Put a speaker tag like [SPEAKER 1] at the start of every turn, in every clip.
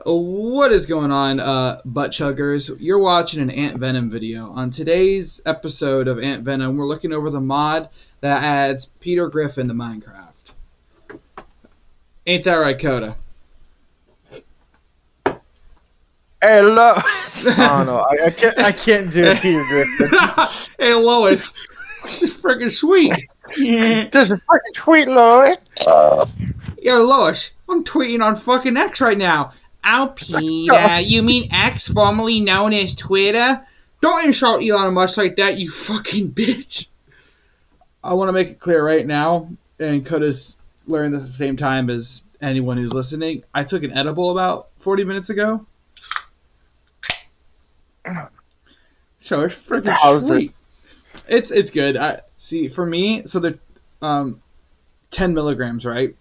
[SPEAKER 1] What is going on, butt chuggers? You're watching an Ant Venom video. On today's episode of Ant Venom, we're looking over the mod that adds Peter Griffin to Minecraft. Ain't that right, Kota?
[SPEAKER 2] Hey, look. Oh no, I can't do Peter Griffin.
[SPEAKER 1] Hey, Lois. This is freaking sweet.
[SPEAKER 2] This is freaking sweet, Lois.
[SPEAKER 1] Yo, Lois, I'm tweeting on fucking X right now. Oh, Peter, you mean X, formerly known as Twitter? Don't insult Elon Musk like that, you fucking bitch. I want to make it clear right now, and Kota's learned this at the same time as anyone who's listening. I took an edible about 40 minutes ago. So it's freaking sweet. It's good. See, for me, so they're 10 milligrams, right?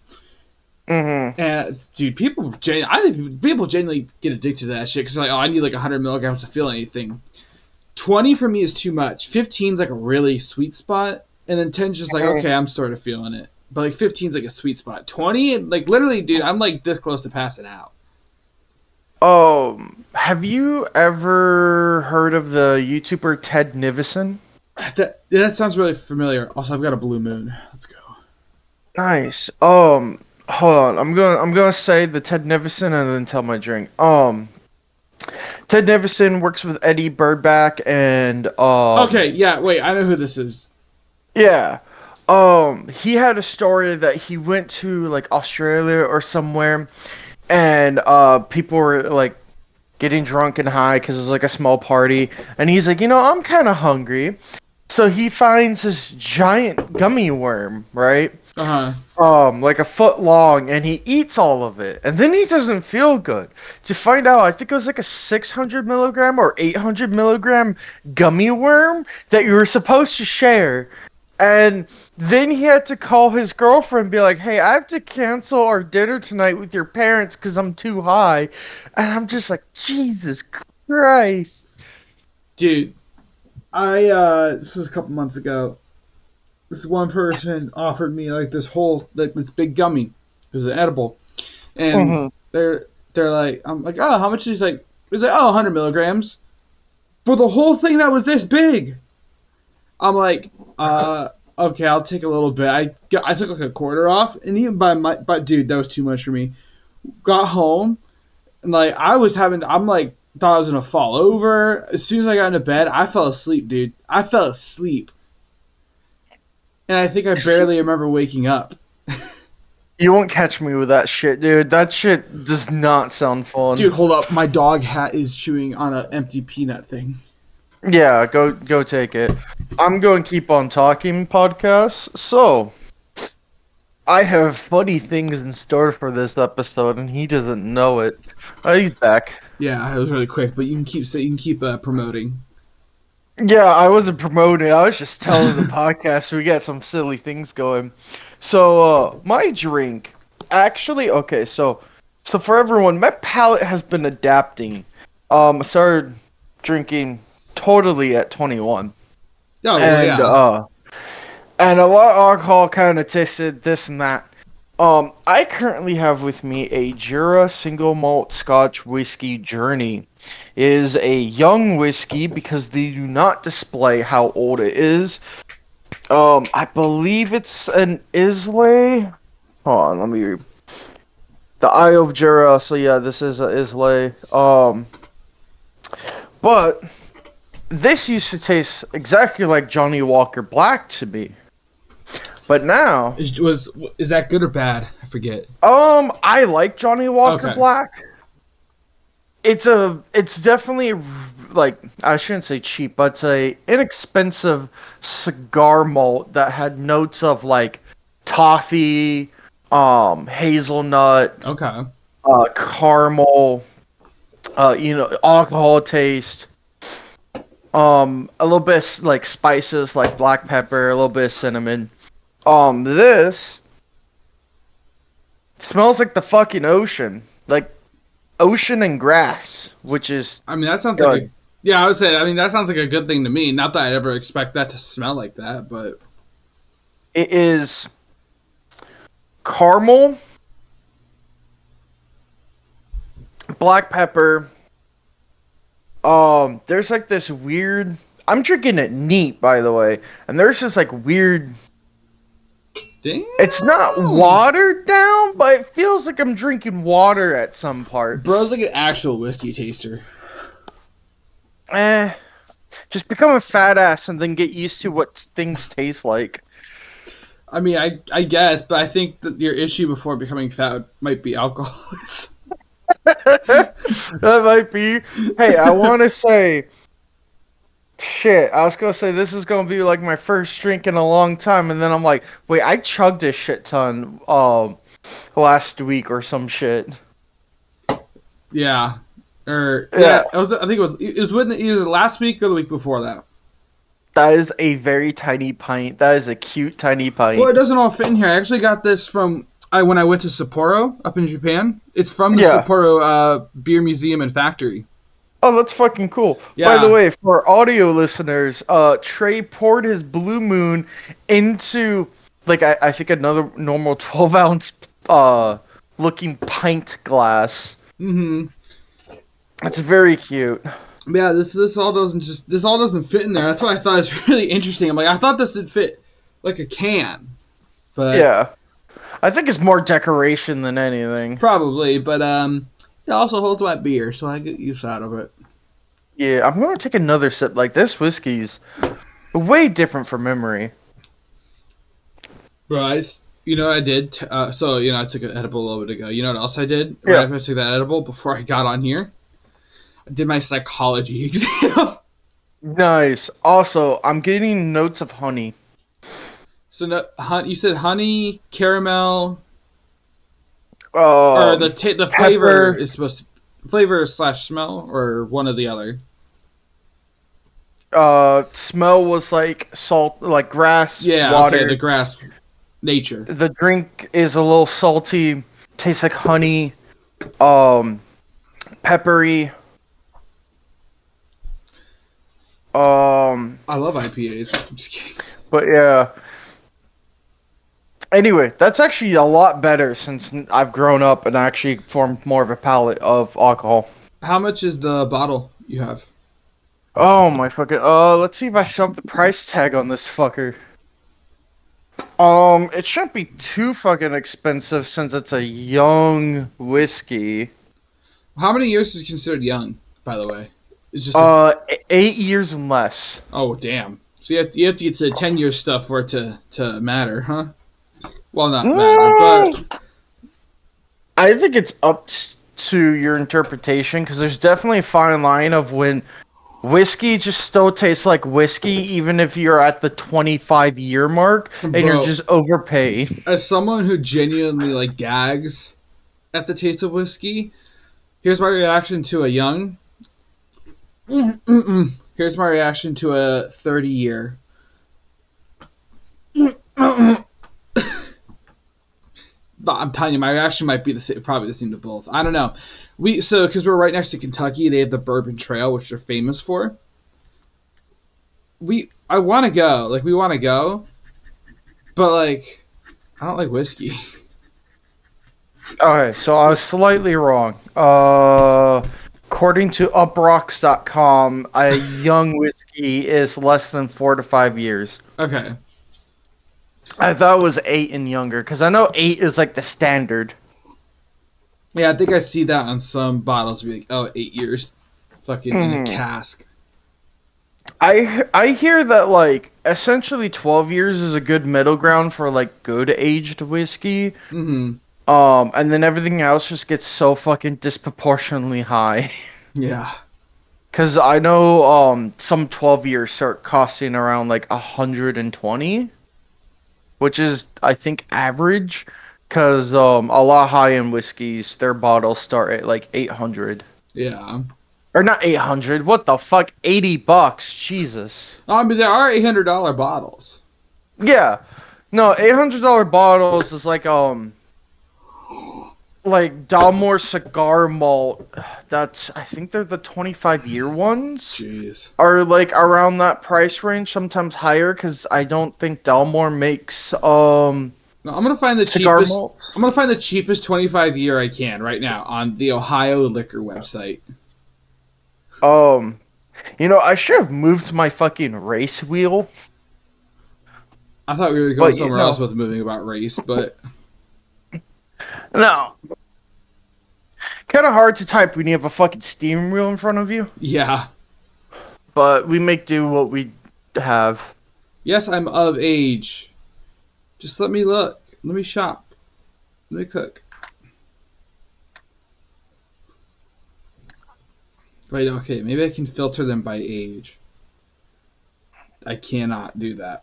[SPEAKER 2] Mm-hmm.
[SPEAKER 1] And dude, I think people genuinely get addicted to that shit because like, oh, I need like 100 milligrams to feel anything. 20 for me is too much. 15 is like a really sweet spot, and then 10 is just like, okay, I'm sort of feeling it. But like 15 is like a sweet spot. 20, like literally, dude, I'm like this close to passing out.
[SPEAKER 2] Have you ever heard of the YouTuber Ted Nivison?
[SPEAKER 1] That sounds really familiar. Also, I've got a blue moon. Let's go.
[SPEAKER 2] Nice. Hold on. I'm gonna say the Ted Nivison and then tell my drink. Ted Nivison works with Eddie Birdback and
[SPEAKER 1] Okay, yeah, wait, I know who this is.
[SPEAKER 2] Yeah. He had a story that he went to like Australia or somewhere, and people were like getting drunk and high because it was like a small party, and he's like, I'm kind of hungry, so he finds this giant gummy worm, right? Like a foot long, and he eats all of it, and then he doesn't feel good. To find out, I think it was like a 600 milligram or 800 milligram gummy worm that you were supposed to share. And then he had to call his girlfriend and be like, hey, I have to cancel our dinner tonight with your parents because I'm too high. And I'm just like, Jesus Christ.
[SPEAKER 1] Dude, this was a couple months ago. This one person offered me like this big gummy. It was an edible. And they're like, I'm like, oh, how much is like, it's like, oh, 100 milligrams. For the whole thing that was this big. I'm like, okay, I'll take a little bit. I took like a quarter off, and even but dude, that was too much for me. Got home, and like I'm like, thought I was gonna fall over. As soon as I got into bed, I fell asleep, dude. I fell asleep, and I think I barely remember waking up.
[SPEAKER 2] You won't catch me with that shit, dude. That shit does not sound fun.
[SPEAKER 1] Dude, hold up, my dog is chewing on an empty peanut thing.
[SPEAKER 2] Yeah, go take it. I'm going to keep on talking, podcast. So, I have funny things in store for this episode, and he doesn't know it. He's back.
[SPEAKER 1] Yeah, it was really quick, but you can keep promoting.
[SPEAKER 2] Yeah, I wasn't promoting. I was just telling the podcast we got some silly things going. So, my drink, actually, okay, so for everyone, my palate has been adapting. I started drinking totally at 21.
[SPEAKER 1] Oh,
[SPEAKER 2] and,
[SPEAKER 1] yeah.
[SPEAKER 2] And a lot of alcohol kind of tasted this and that. I currently have with me a Jura single malt Scotch whiskey Journey. It is a young whiskey because they do not display how old it is. I believe it's an Islay. Hold on, let me read. The Eye of Jura, so yeah, this is a Islay. But this used to taste exactly like Johnny Walker Black to me. But now
[SPEAKER 1] is that good or bad? I forget.
[SPEAKER 2] I like Johnny Walker Black. It's definitely, like, I shouldn't say cheap, but it's a inexpensive cigar malt that had notes of like toffee, hazelnut, caramel, alcohol taste. A little bit like spices like black pepper, a little bit of cinnamon. This smells like the fucking ocean, like ocean and grass, which is.
[SPEAKER 1] I mean, that sounds like I would say. I mean, that sounds like a good thing to me. Not that I'd ever expect that to smell like that, but
[SPEAKER 2] it is caramel, black pepper. There's like this weird. I'm drinking it neat, by the way, and there's this like weird.
[SPEAKER 1] Damn.
[SPEAKER 2] It's not watered down, but it feels like I'm drinking water at some parts.
[SPEAKER 1] Bro's like an actual whiskey taster.
[SPEAKER 2] Just become a fat ass and then get used to what things taste like.
[SPEAKER 1] I mean, I guess, but I think that your issue before becoming fat might be alcohol.
[SPEAKER 2] That might be. Hey, I want to say... Shit, I was going to say this is going to be like my first drink in a long time, and then I'm like, wait, I chugged a shit ton last week or some shit.
[SPEAKER 1] Yeah. I think it was either last week or the week before that.
[SPEAKER 2] That is a very tiny pint. That is a cute tiny pint.
[SPEAKER 1] Well, it doesn't all fit in here. I actually got this from when I went to Sapporo up in Japan. It's from the Sapporo Beer Museum and Factory.
[SPEAKER 2] Oh, that's fucking cool.
[SPEAKER 1] Yeah.
[SPEAKER 2] By the way, for audio listeners, Trey poured his Blue Moon into, like, I think another normal 12-ounce looking pint glass.
[SPEAKER 1] Mm-hmm.
[SPEAKER 2] That's very cute.
[SPEAKER 1] Yeah, this all doesn't fit in there. That's why I thought it was really interesting. I'm like, I thought this would fit like a can. But
[SPEAKER 2] yeah. I think it's more decoration than anything.
[SPEAKER 1] Probably, but it also holds my beer, so I get use out of it.
[SPEAKER 2] Yeah, I'm going to take another sip. Like, this whiskey's way different from memory.
[SPEAKER 1] Bro, I did? I took an edible a little bit ago. You know what else I did?
[SPEAKER 2] Yeah.
[SPEAKER 1] Right after I took that edible, before I got on here? I did my psychology exam.
[SPEAKER 2] Nice. Also, I'm getting notes of honey.
[SPEAKER 1] So, you said honey, caramel... or the flavor
[SPEAKER 2] pepper.
[SPEAKER 1] is supposed to... Flavor/smell, or one or the other?
[SPEAKER 2] Smell was like salt, like grass, water.
[SPEAKER 1] Okay, the grass, nature.
[SPEAKER 2] The drink is a little salty, tastes like honey, peppery.
[SPEAKER 1] I love IPAs. I'm just kidding.
[SPEAKER 2] But yeah. Anyway, that's actually a lot better since I've grown up and actually formed more of a palate of alcohol.
[SPEAKER 1] How much is the bottle you have?
[SPEAKER 2] Oh my fucking... let's see if I show up the price tag on this fucker. It shouldn't be too fucking expensive since it's a young whiskey.
[SPEAKER 1] How many years is considered young, by the way? It's just
[SPEAKER 2] 8 years and less.
[SPEAKER 1] Oh, damn. So you have to get to the 10-year stuff for it to matter, huh? Well, not matter, but...
[SPEAKER 2] I think it's up to your interpretation, because there's definitely a fine line of when whiskey just still tastes like whiskey, even if you're at the 25-year mark, and you're just overpaid.
[SPEAKER 1] As someone who genuinely, gags at the taste of whiskey, here's my reaction to a young... Here's my reaction to a 30-year... I'm telling you, my reaction might be probably the same to both. I don't know. Because we're right next to Kentucky, they have the Bourbon Trail, which they're famous for. I want to go. We want to go. But, I don't like whiskey.
[SPEAKER 2] Okay, so I was slightly wrong. According to uprocks.com, a young whiskey is less than 4 to 5 years.
[SPEAKER 1] Okay.
[SPEAKER 2] I thought it was 8 and younger, because I know 8 is the standard.
[SPEAKER 1] Yeah, I think I see that on some bottles. Be 8 years, fucking in a cask.
[SPEAKER 2] I hear that essentially 12 years is a good middle ground for good aged whiskey.
[SPEAKER 1] Mm-hmm.
[SPEAKER 2] And then everything else just gets so fucking disproportionately high.
[SPEAKER 1] Yeah.
[SPEAKER 2] Because I know some 12 years start costing around 120. Which is, I think, average, because a lot of high-end whiskeys, their bottles start at 800.
[SPEAKER 1] Yeah.
[SPEAKER 2] Or not 800, what the fuck, $80, Jesus.
[SPEAKER 1] I mean, there are $800 bottles.
[SPEAKER 2] Yeah. No, $800 bottles is Dalmore Cigar Malt, I think they're the 25-year ones.
[SPEAKER 1] Jeez.
[SPEAKER 2] Are around that price range, sometimes higher, because I don't think Dalmore makes
[SPEAKER 1] I'm gonna find the
[SPEAKER 2] cigar
[SPEAKER 1] cheapest.
[SPEAKER 2] malts.
[SPEAKER 1] I'm gonna find the cheapest 25 year I can right now on the Ohio liquor website.
[SPEAKER 2] I should have moved my fucking race wheel.
[SPEAKER 1] I thought we were going somewhere else with moving about race, but
[SPEAKER 2] no. Kind of hard to type when you have a fucking steering wheel in front of you.
[SPEAKER 1] yeah.
[SPEAKER 2] But we make do what we have.
[SPEAKER 1] Yes, I'm of age. Just let me look. Let me shop. Let me cook. Wait, okay, maybe I can filter them by age. I cannot do that.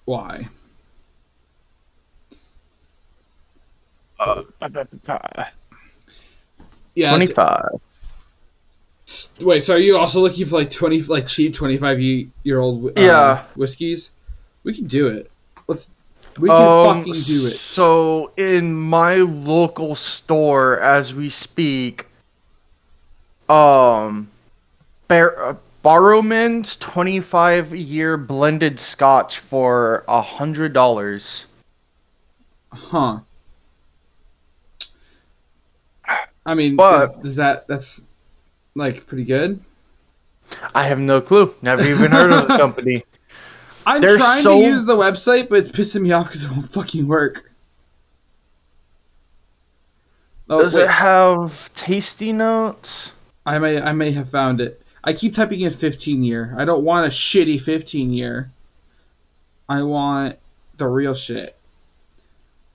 [SPEAKER 1] Why? Yeah.
[SPEAKER 2] 25.
[SPEAKER 1] Wait, so are you also looking for like cheap 25-year-old whiskeys? We can do it. We can fucking do it.
[SPEAKER 2] So in my local store as we speak, Barrowman's 25-year blended Scotch for $100.
[SPEAKER 1] Huh. I mean,
[SPEAKER 2] but
[SPEAKER 1] that's like pretty good?
[SPEAKER 2] I have no clue. Never even heard of the company.
[SPEAKER 1] I'm trying to use the website, but it's pissing me off because it won't fucking work.
[SPEAKER 2] Does it have tasty notes?
[SPEAKER 1] I may have found it. I keep typing in 15-year. I don't want a shitty 15-year. I want the real shit.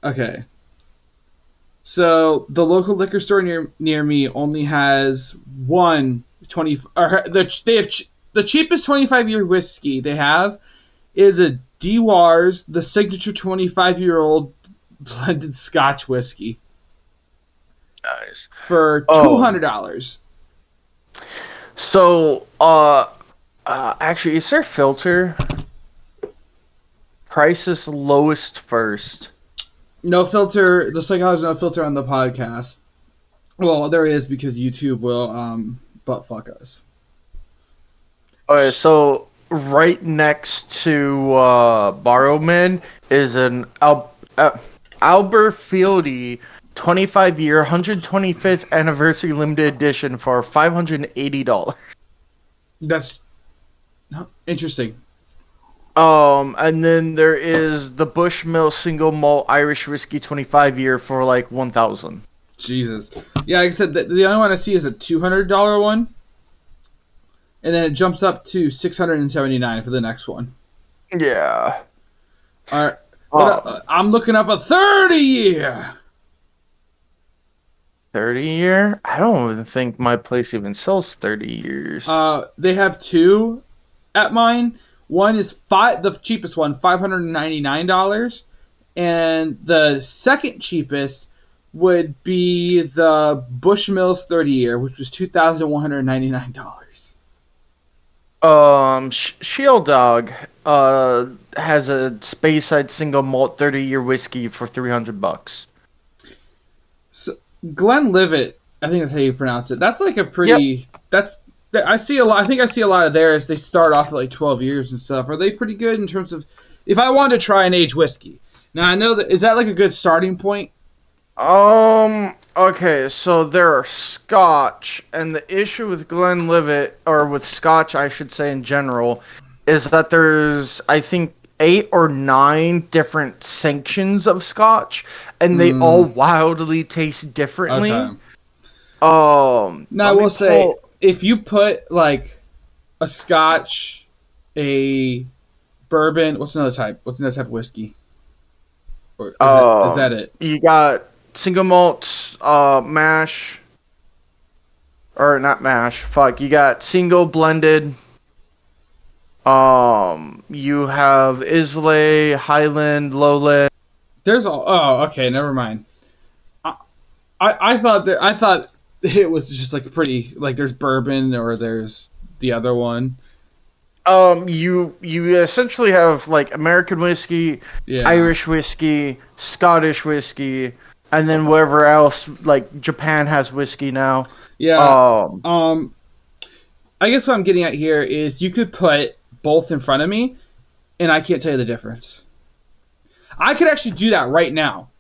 [SPEAKER 1] Okay. So the local liquor store near me only has one 20. The cheapest 25-year whiskey they have is a Dewar's, the signature 25-year-old blended Scotch whiskey.
[SPEAKER 2] Nice.
[SPEAKER 1] For $200.
[SPEAKER 2] So, actually, is there filter? Price is lowest first.
[SPEAKER 1] No filter. Just like there's no filter on the podcast. Well, there is because YouTube will butt fuck us.
[SPEAKER 2] Okay, so right next to Barrowman is an Alberfieldy 25-year 125th anniversary limited edition for $580.
[SPEAKER 1] That's interesting.
[SPEAKER 2] And then there is the Bushmill single malt Irish whiskey 25-year for like $1,000.
[SPEAKER 1] Jesus. Yeah, like I said, the only one I see is a $200 one. And then it jumps up to $679 for the next one.
[SPEAKER 2] Yeah.
[SPEAKER 1] All right. I'm looking up a 30-year.
[SPEAKER 2] 30-year? I don't even think my place even sells 30 years.
[SPEAKER 1] They have two at mine. One is the cheapest one, $599, and the second cheapest would be the Bushmills 30-year, which was $2,199.
[SPEAKER 2] Shield Dog has a Speyside single malt 30-year whiskey for $300.
[SPEAKER 1] So Glenlivet, I think that's how you pronounce it. That's like a pretty. Yep. I see a lot. I think I see a lot of theirs. They start off at like 12 years and stuff. Are they pretty good in terms of if I wanted to try an aged whiskey? Now I know that is that like a good starting point?
[SPEAKER 2] Okay, so there are Scotch, and the issue with Glenlivet, or with Scotch, I should say in general, is that there's, I think, 8 or 9 different sanctions of Scotch, and they all wildly taste differently.
[SPEAKER 1] Okay. Now I will say, if you put like a Scotch, a bourbon, what's another type of whiskey? Or is that it?
[SPEAKER 2] You got single malts, mash, or not mash. Fuck, you got single blended. You have Islay, Highland, Lowland.
[SPEAKER 1] There's all. Oh, okay, never mind. I thought it was just like pretty like there's bourbon or there's the other one.
[SPEAKER 2] You essentially have like American whiskey, Irish whiskey, Scottish whiskey, and then wherever else like Japan has whiskey now.
[SPEAKER 1] Yeah. I guess what I'm getting at here is you could put both in front of me, and I can't tell you the difference. I could actually do that right now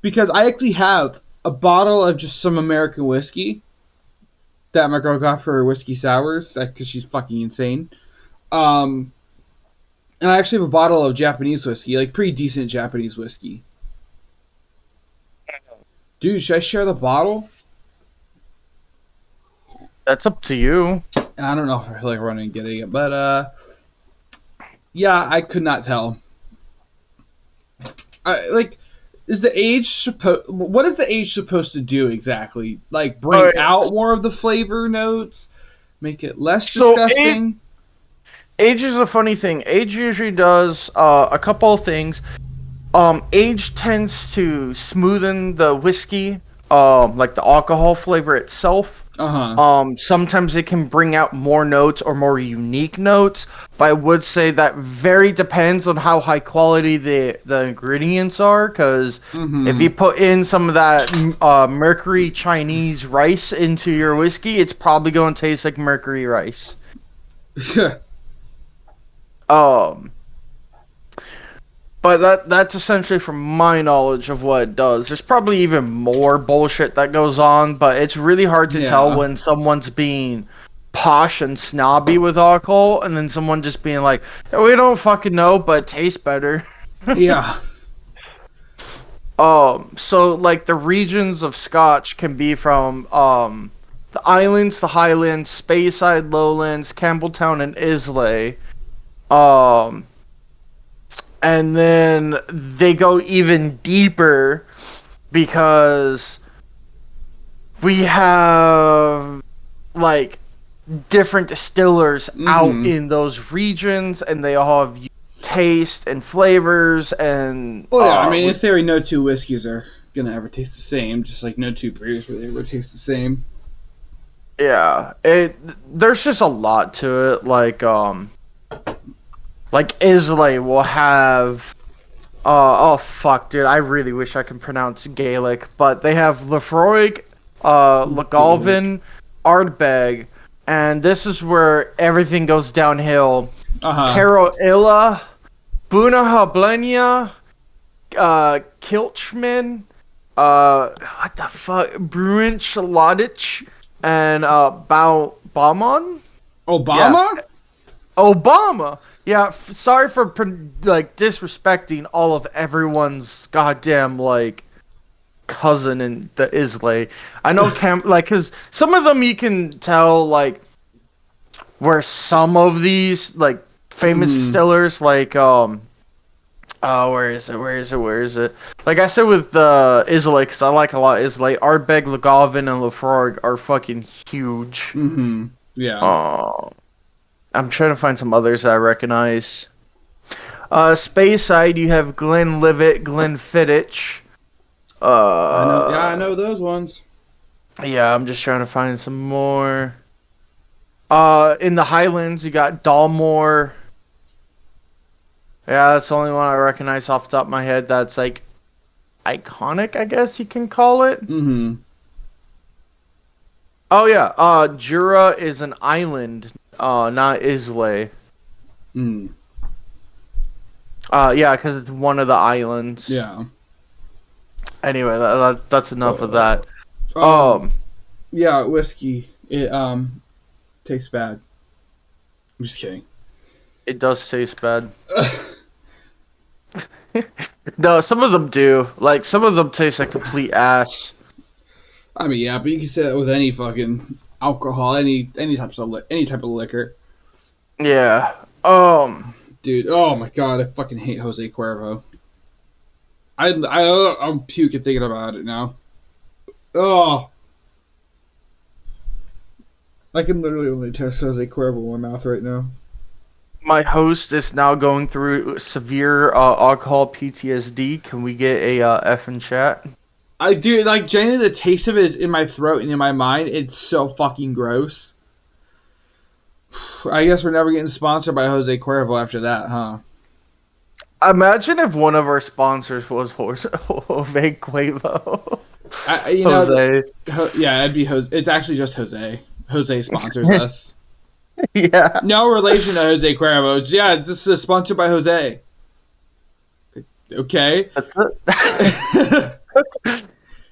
[SPEAKER 1] because I actually have a bottle of just some American whiskey that my girl got for her whiskey sours because she's fucking insane. And I actually have a bottle of Japanese whiskey, like pretty decent Japanese whiskey. Dude, should I share the bottle?
[SPEAKER 2] That's up to you.
[SPEAKER 1] I don't know if I feel like running and getting it, but yeah, I could not tell. Is the age what is the age supposed to do exactly? Like bring out more of the flavor notes, make it less disgusting?
[SPEAKER 2] Age is a funny thing. Age usually does a couple of things. Age tends to smoothen the whiskey, like the alcohol flavor itself. Sometimes it can bring out more notes or more unique notes, but I would say that very depends on how high quality the ingredients are, because if you put in some of that mercury Chinese rice into your whiskey, it's probably going to taste like mercury rice. But that's essentially from my knowledge of what it does. There's probably even more bullshit that goes on, but it's really hard to tell when someone's being posh and snobby with alcohol, and then someone just being like, we don't fucking know, but it tastes better.
[SPEAKER 1] Yeah.
[SPEAKER 2] So, like, the regions of Scotch can be from, the islands, the Highlands, Speyside, Lowlands, Campbelltown, and Islay. And then they go even deeper because we have, like, different distillers out in those regions, and they all have taste and flavors and...
[SPEAKER 1] Well, yeah, I mean, in theory, no two whiskeys are going to ever taste the same, just like no two beers really ever taste the same.
[SPEAKER 2] Yeah, there's just a lot to it, like Islay will have... oh, fuck, dude, I really wish I could pronounce Gaelic, but they have Lefroy, Lagavulin, Ardbeg, and this is where everything goes downhill. Caro Illa, Buna Hablenia, Kilchman, what the fuck, Bruin Shalodich, and Baumon?
[SPEAKER 1] Obama?
[SPEAKER 2] Yeah. Obama! Yeah, sorry for disrespecting all of everyone's goddamn cousin in the Islay. I know cause some of them you can tell where some of these famous distillers where is it? Like I said with Islay, cause I like a lot of Islay. Ardbeg, Lagavulin, and Lefroy are fucking huge.
[SPEAKER 1] Yeah.
[SPEAKER 2] I'm trying to find some others that I recognize. Speyside, you have Glenlivet, Glenfiddich.
[SPEAKER 1] I know those ones.
[SPEAKER 2] Yeah, I'm just trying to find some more. In the Highlands, you got Dalmore. Yeah, that's the only one I recognize off the top of my head that's iconic, I guess you can call it. Oh yeah, Jura is an island. Not Islay. Yeah, because it's one of the islands.
[SPEAKER 1] Yeah.
[SPEAKER 2] Anyway, that's enough of that.
[SPEAKER 1] Yeah, whiskey. It tastes bad. I'm just kidding.
[SPEAKER 2] It does taste bad. No, some of them do. Some of them taste like complete ass.
[SPEAKER 1] I mean, yeah, but you can say that with any fucking alcohol, any type of liquor.
[SPEAKER 2] Yeah.
[SPEAKER 1] Dude, oh my god, I fucking hate Jose Cuervo. I'm puking thinking about it now. Oh. I can literally only taste Jose Cuervo in my mouth right now.
[SPEAKER 2] My host is now going through severe alcohol PTSD. Can we get a F in chat?
[SPEAKER 1] I do, genuinely the taste of it is in my throat and in my mind. It's so fucking gross. I guess we're never getting sponsored by Jose Cuervo after that, huh?
[SPEAKER 2] Imagine if one of our sponsors was Jose Cuervo. Jose.
[SPEAKER 1] Yeah, it'd be Jose. It's actually just Jose. Jose sponsors us.
[SPEAKER 2] Yeah.
[SPEAKER 1] No relation to Jose Cuervo. Yeah, it's just sponsored by Jose. Okay.
[SPEAKER 2] That's it.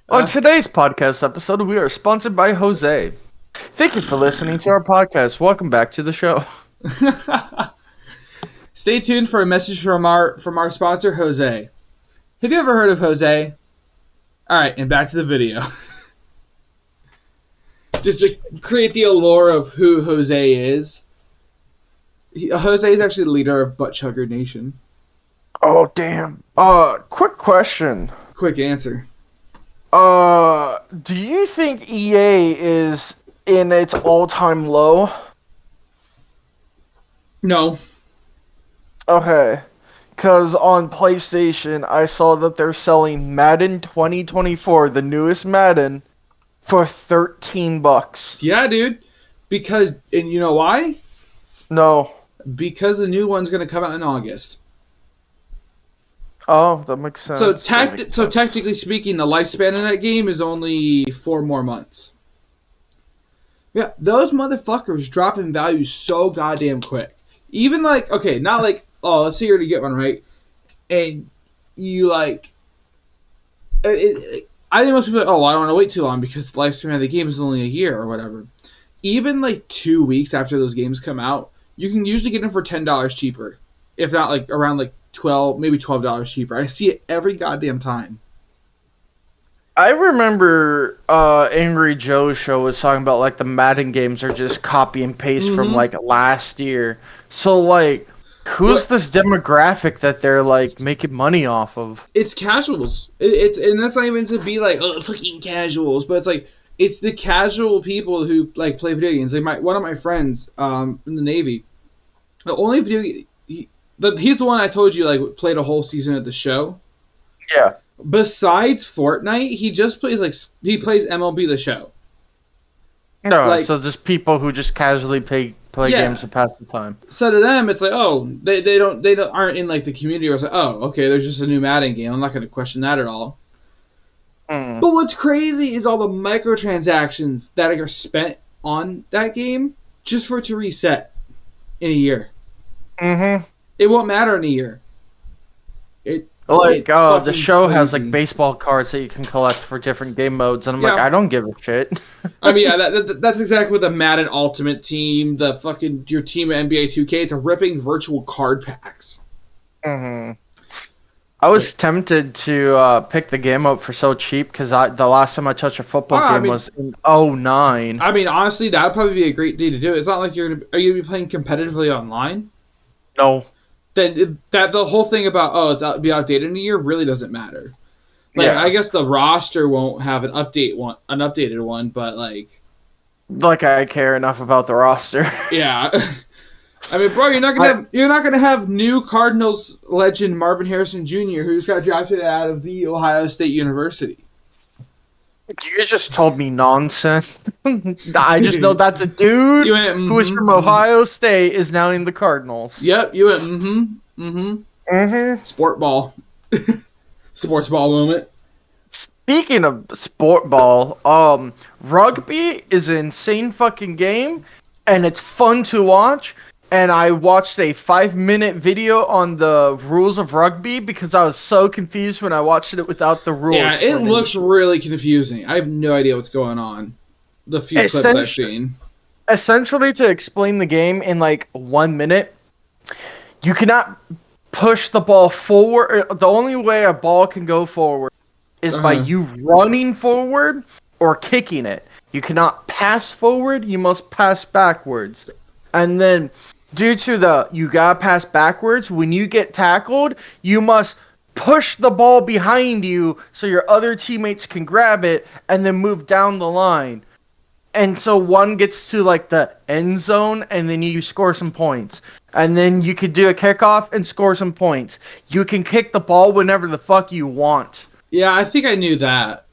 [SPEAKER 2] On today's podcast episode, we are sponsored by Jose. Thank you for listening to our podcast. Welcome back to the show.
[SPEAKER 1] Stay tuned for a message from our sponsor, Jose. Have you ever heard of Jose? Alright, and back to the video. Just to create the allure of who Jose is. Jose is actually the leader of Butt Chugger Nation.
[SPEAKER 2] Oh, damn. Quick question.
[SPEAKER 1] Quick answer.
[SPEAKER 2] Do you think EA is in its all-time low?
[SPEAKER 1] No.
[SPEAKER 2] Okay. Because on PlayStation, I saw that they're selling Madden 2024, the newest Madden, for $13.
[SPEAKER 1] Yeah, dude. Because, and you know why?
[SPEAKER 2] No.
[SPEAKER 1] Because the new one's going to come out in August.
[SPEAKER 2] Oh, that makes sense.
[SPEAKER 1] So technically speaking, the lifespan of that game is only 4 more months. Yeah, those motherfuckers drop in value so goddamn quick. Even like, okay, not like, oh, let's say you're to get one, right? And you like, I think most people are like, oh, well, I don't want to wait too long because the lifespan of the game is only a year or whatever. Even like 2 weeks after those games come out, you can usually get them for $10 cheaper. If not like around like maybe $12 cheaper. I see it every goddamn time.
[SPEAKER 2] I remember Angry Joe's show was talking about like the Madden games are just copy and paste from like last year. So like, who's this demographic that they're like making money off of?
[SPEAKER 1] It's casuals. And that's not even to be like, oh, fucking casuals, but it's like it's the casual people who like play video games. Like one of my friends in the Navy, the only video he's the one I told you like played a whole season at the show.
[SPEAKER 2] Yeah.
[SPEAKER 1] Besides Fortnite, he just plays MLB The Show.
[SPEAKER 2] No,
[SPEAKER 1] like,
[SPEAKER 2] so just people who just casually play games to pass the time.
[SPEAKER 1] So to them, it's like, oh, they aren't in like the community where it's like, oh, okay, there's just a new Madden game. I'm not going to question that at all. But what's crazy is all the microtransactions that are spent on that game just for it to reset in a year. Mm-hmm. It won't matter in a year.
[SPEAKER 2] The show has like baseball cards that you can collect for different game modes, and I'm like, I don't give a shit.
[SPEAKER 1] I mean, yeah, that's exactly what the Madden Ultimate Team, the fucking your team at NBA 2K, it's ripping virtual card packs.
[SPEAKER 2] Mm-hmm. I was tempted to pick the game up for so cheap because the last time I touched a football game was in 2009.
[SPEAKER 1] I mean, honestly, that would probably be a great day to do it. It's not like are you going to be playing competitively online?
[SPEAKER 2] No.
[SPEAKER 1] Then that the whole thing about it'll be outdated in a year really doesn't matter. Like I guess the roster won't have an updated one, but like
[SPEAKER 2] I care enough about the roster.
[SPEAKER 1] Yeah. I mean, bro, you're not gonna have new Cardinals legend Marvin Harrison Jr., who's got drafted out of the Ohio State University.
[SPEAKER 2] You just told me nonsense. I just know that's a dude who is from Ohio State is now in the Cardinals.
[SPEAKER 1] Yep, you went sport ball. Sports ball moment.
[SPEAKER 2] Speaking of sport ball, rugby is an insane fucking game, and it's fun to watch. And I watched a 5-minute video on the rules of rugby because I was so confused when I watched it without the rules.
[SPEAKER 1] Yeah, it looks really confusing. I have no idea what's going on. The few clips I've seen.
[SPEAKER 2] Essentially, to explain the game in like 1 minute, you cannot push the ball forward. The only way a ball can go forward is by you running forward or kicking it. You cannot pass forward, you must pass backwards. And then due to you gotta pass backwards, when you get tackled, you must push the ball behind you so your other teammates can grab it and then move down the line. And so one gets to like the end zone and then you score some points. And then you could do a kickoff and score some points. You can kick the ball whenever the fuck you want.
[SPEAKER 1] Yeah, I think I knew that.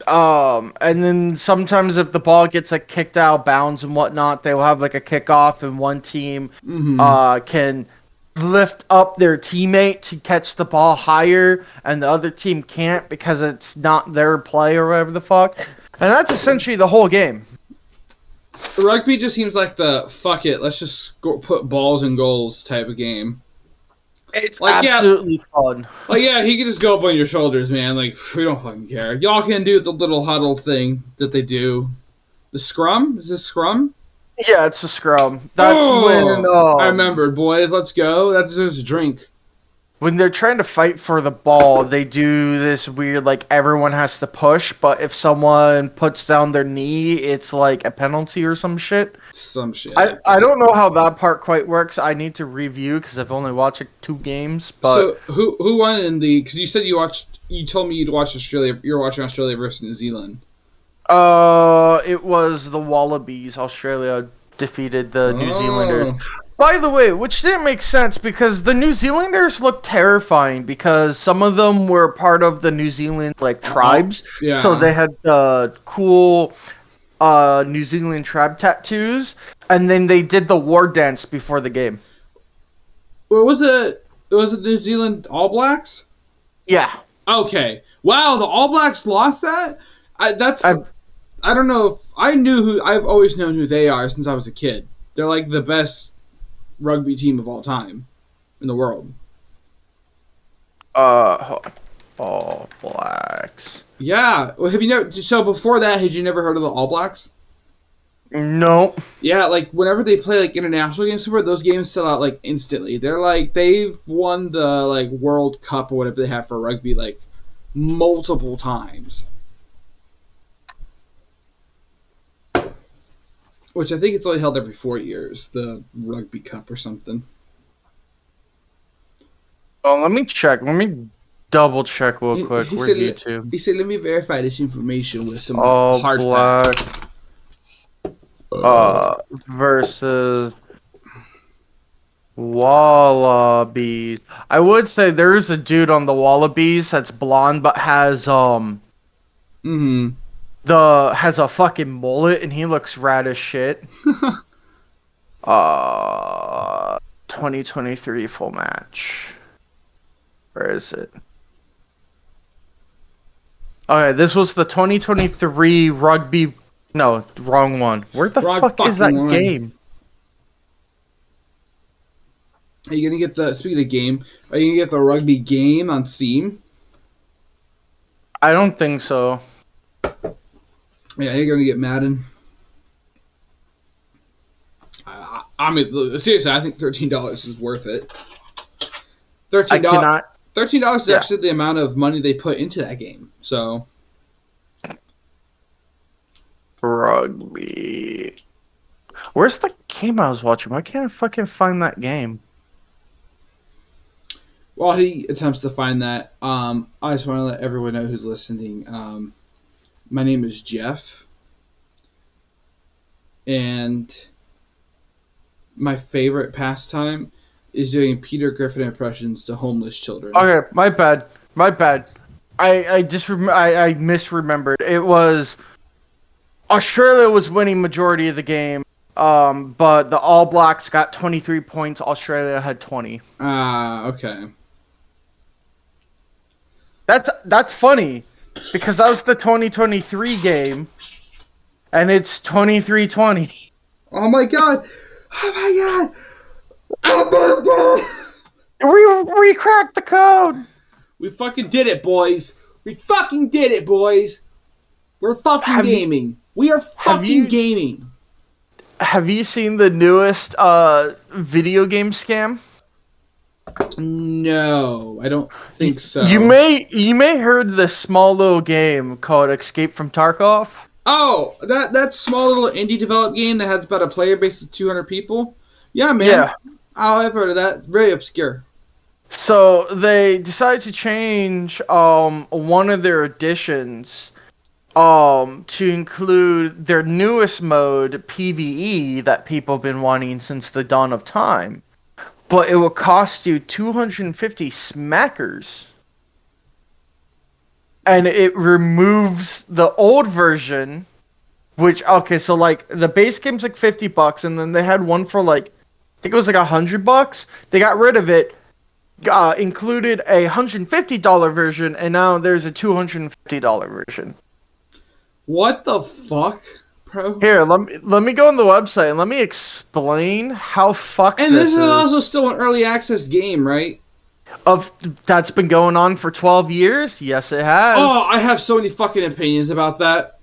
[SPEAKER 2] And then sometimes if the ball gets like kicked out of bounds and whatnot, they will have like a kickoff and one team can lift up their teammate to catch the ball higher and the other team can't because it's not their play or whatever the fuck. And that's essentially the whole game.
[SPEAKER 1] Rugby just seems like the fuck it, let's just put balls in goals type of game.
[SPEAKER 2] It's
[SPEAKER 1] Like,
[SPEAKER 2] absolutely fun.
[SPEAKER 1] Like, yeah, he can just go up on your shoulders, man. Like, we don't fucking care. Y'all can do the little huddle thing that they do. The scrum? Is this scrum?
[SPEAKER 2] Yeah, it's a scrum. That's when
[SPEAKER 1] I remembered, boys. Let's go. That deserves a drink.
[SPEAKER 2] when they're trying to fight for the ball, they do this weird, like, everyone has to push, but if someone puts down their knee, it's like a penalty or some shit.
[SPEAKER 1] Some shit.
[SPEAKER 2] I don't know how that part quite works. I need to review because I've only watched 2 games. But
[SPEAKER 1] so who won in the? Because you said you told me you'd watch Australia. You're watching Australia versus New Zealand.
[SPEAKER 2] It was the Wallabies. Australia defeated the New Zealanders. By the way, which didn't make sense because the New Zealanders looked terrifying because some of them were part of the New Zealand tribes.
[SPEAKER 1] Yeah.
[SPEAKER 2] So they had cool New Zealand tribe tattoos, and then they did the war dance before the game.
[SPEAKER 1] Well, was it New Zealand All Blacks?
[SPEAKER 2] Yeah.
[SPEAKER 1] Okay. Wow, the All Blacks lost that? I don't know if I've always known who they are since I was a kid. They're like the best rugby team of all time in the world.
[SPEAKER 2] All Blacks.
[SPEAKER 1] Yeah. Well, so before that, had you never heard of the All Blacks?
[SPEAKER 2] No.
[SPEAKER 1] Yeah, like whenever they play like international games somewhere, those games sell out like instantly. They're like they've won the like World Cup or whatever they have for rugby like multiple times. Which I think it's only held every 4 years, the Rugby Cup or something.
[SPEAKER 2] Oh, let me check. Let me double check real quick.
[SPEAKER 1] He
[SPEAKER 2] Where's
[SPEAKER 1] said,
[SPEAKER 2] YouTube?
[SPEAKER 1] He said, let me verify this information with some
[SPEAKER 2] All
[SPEAKER 1] hard
[SPEAKER 2] Black
[SPEAKER 1] facts.
[SPEAKER 2] Versus Wallabies. I would say there is a dude on the Wallabies that's blonde but has has a fucking mullet and he looks rad as shit. 2023 full match. Where is it? Okay, this was the 2023 rugby. No, wrong one. Where the fuck is that game?
[SPEAKER 1] Are you gonna get speaking of game, are you gonna get the rugby game on Steam?
[SPEAKER 2] I don't think so.
[SPEAKER 1] Yeah, you're gonna get Madden. I mean, seriously, I think $13 is worth it. $13 is actually the amount of money they put into that game. So,
[SPEAKER 2] rugby. Where's the game I was watching? Why can't I fucking find that game?
[SPEAKER 1] While he attempts to find that, I just want to let everyone know who's listening. My name is Jeff, and my favorite pastime is doing Peter Griffin impressions to homeless children.
[SPEAKER 2] Okay, my bad. I misremembered. It was Australia was winning majority of the game, but the All Blacks got 23 points. Australia had 20.
[SPEAKER 1] Okay.
[SPEAKER 2] That's funny because that was the 2023 game, and it's 23-20.
[SPEAKER 1] Oh my god!
[SPEAKER 2] We cracked the code.
[SPEAKER 1] We fucking did it, boys. We're fucking gaming. We are fucking gaming.
[SPEAKER 2] Have you seen the newest video game scam?
[SPEAKER 1] No, I don't think so.
[SPEAKER 2] You may heard this small little game called Escape from Tarkov.
[SPEAKER 1] Oh, that small little indie developed game that has about a player base of 200 people? Yeah, man.
[SPEAKER 2] Yeah.
[SPEAKER 1] Oh, I've heard of that. It's very obscure.
[SPEAKER 2] So they decided to change one of their editions to include their newest mode, PvE, that people have been wanting since the dawn of time. But it will cost you 250 smackers. And it removes the old version, which, okay, so like the base game's like $50, and then they had one for like, I think it was like $100. They got rid of it, included a $150 version, and now there's a $250 version.
[SPEAKER 1] What the fuck, bro?
[SPEAKER 2] Here, let me go on the website and let me explain how fucked
[SPEAKER 1] And this is
[SPEAKER 2] is
[SPEAKER 1] also still an early access game, right?
[SPEAKER 2] That's been going on for 12 years? Yes, it has.
[SPEAKER 1] Oh, I have so many fucking opinions about that.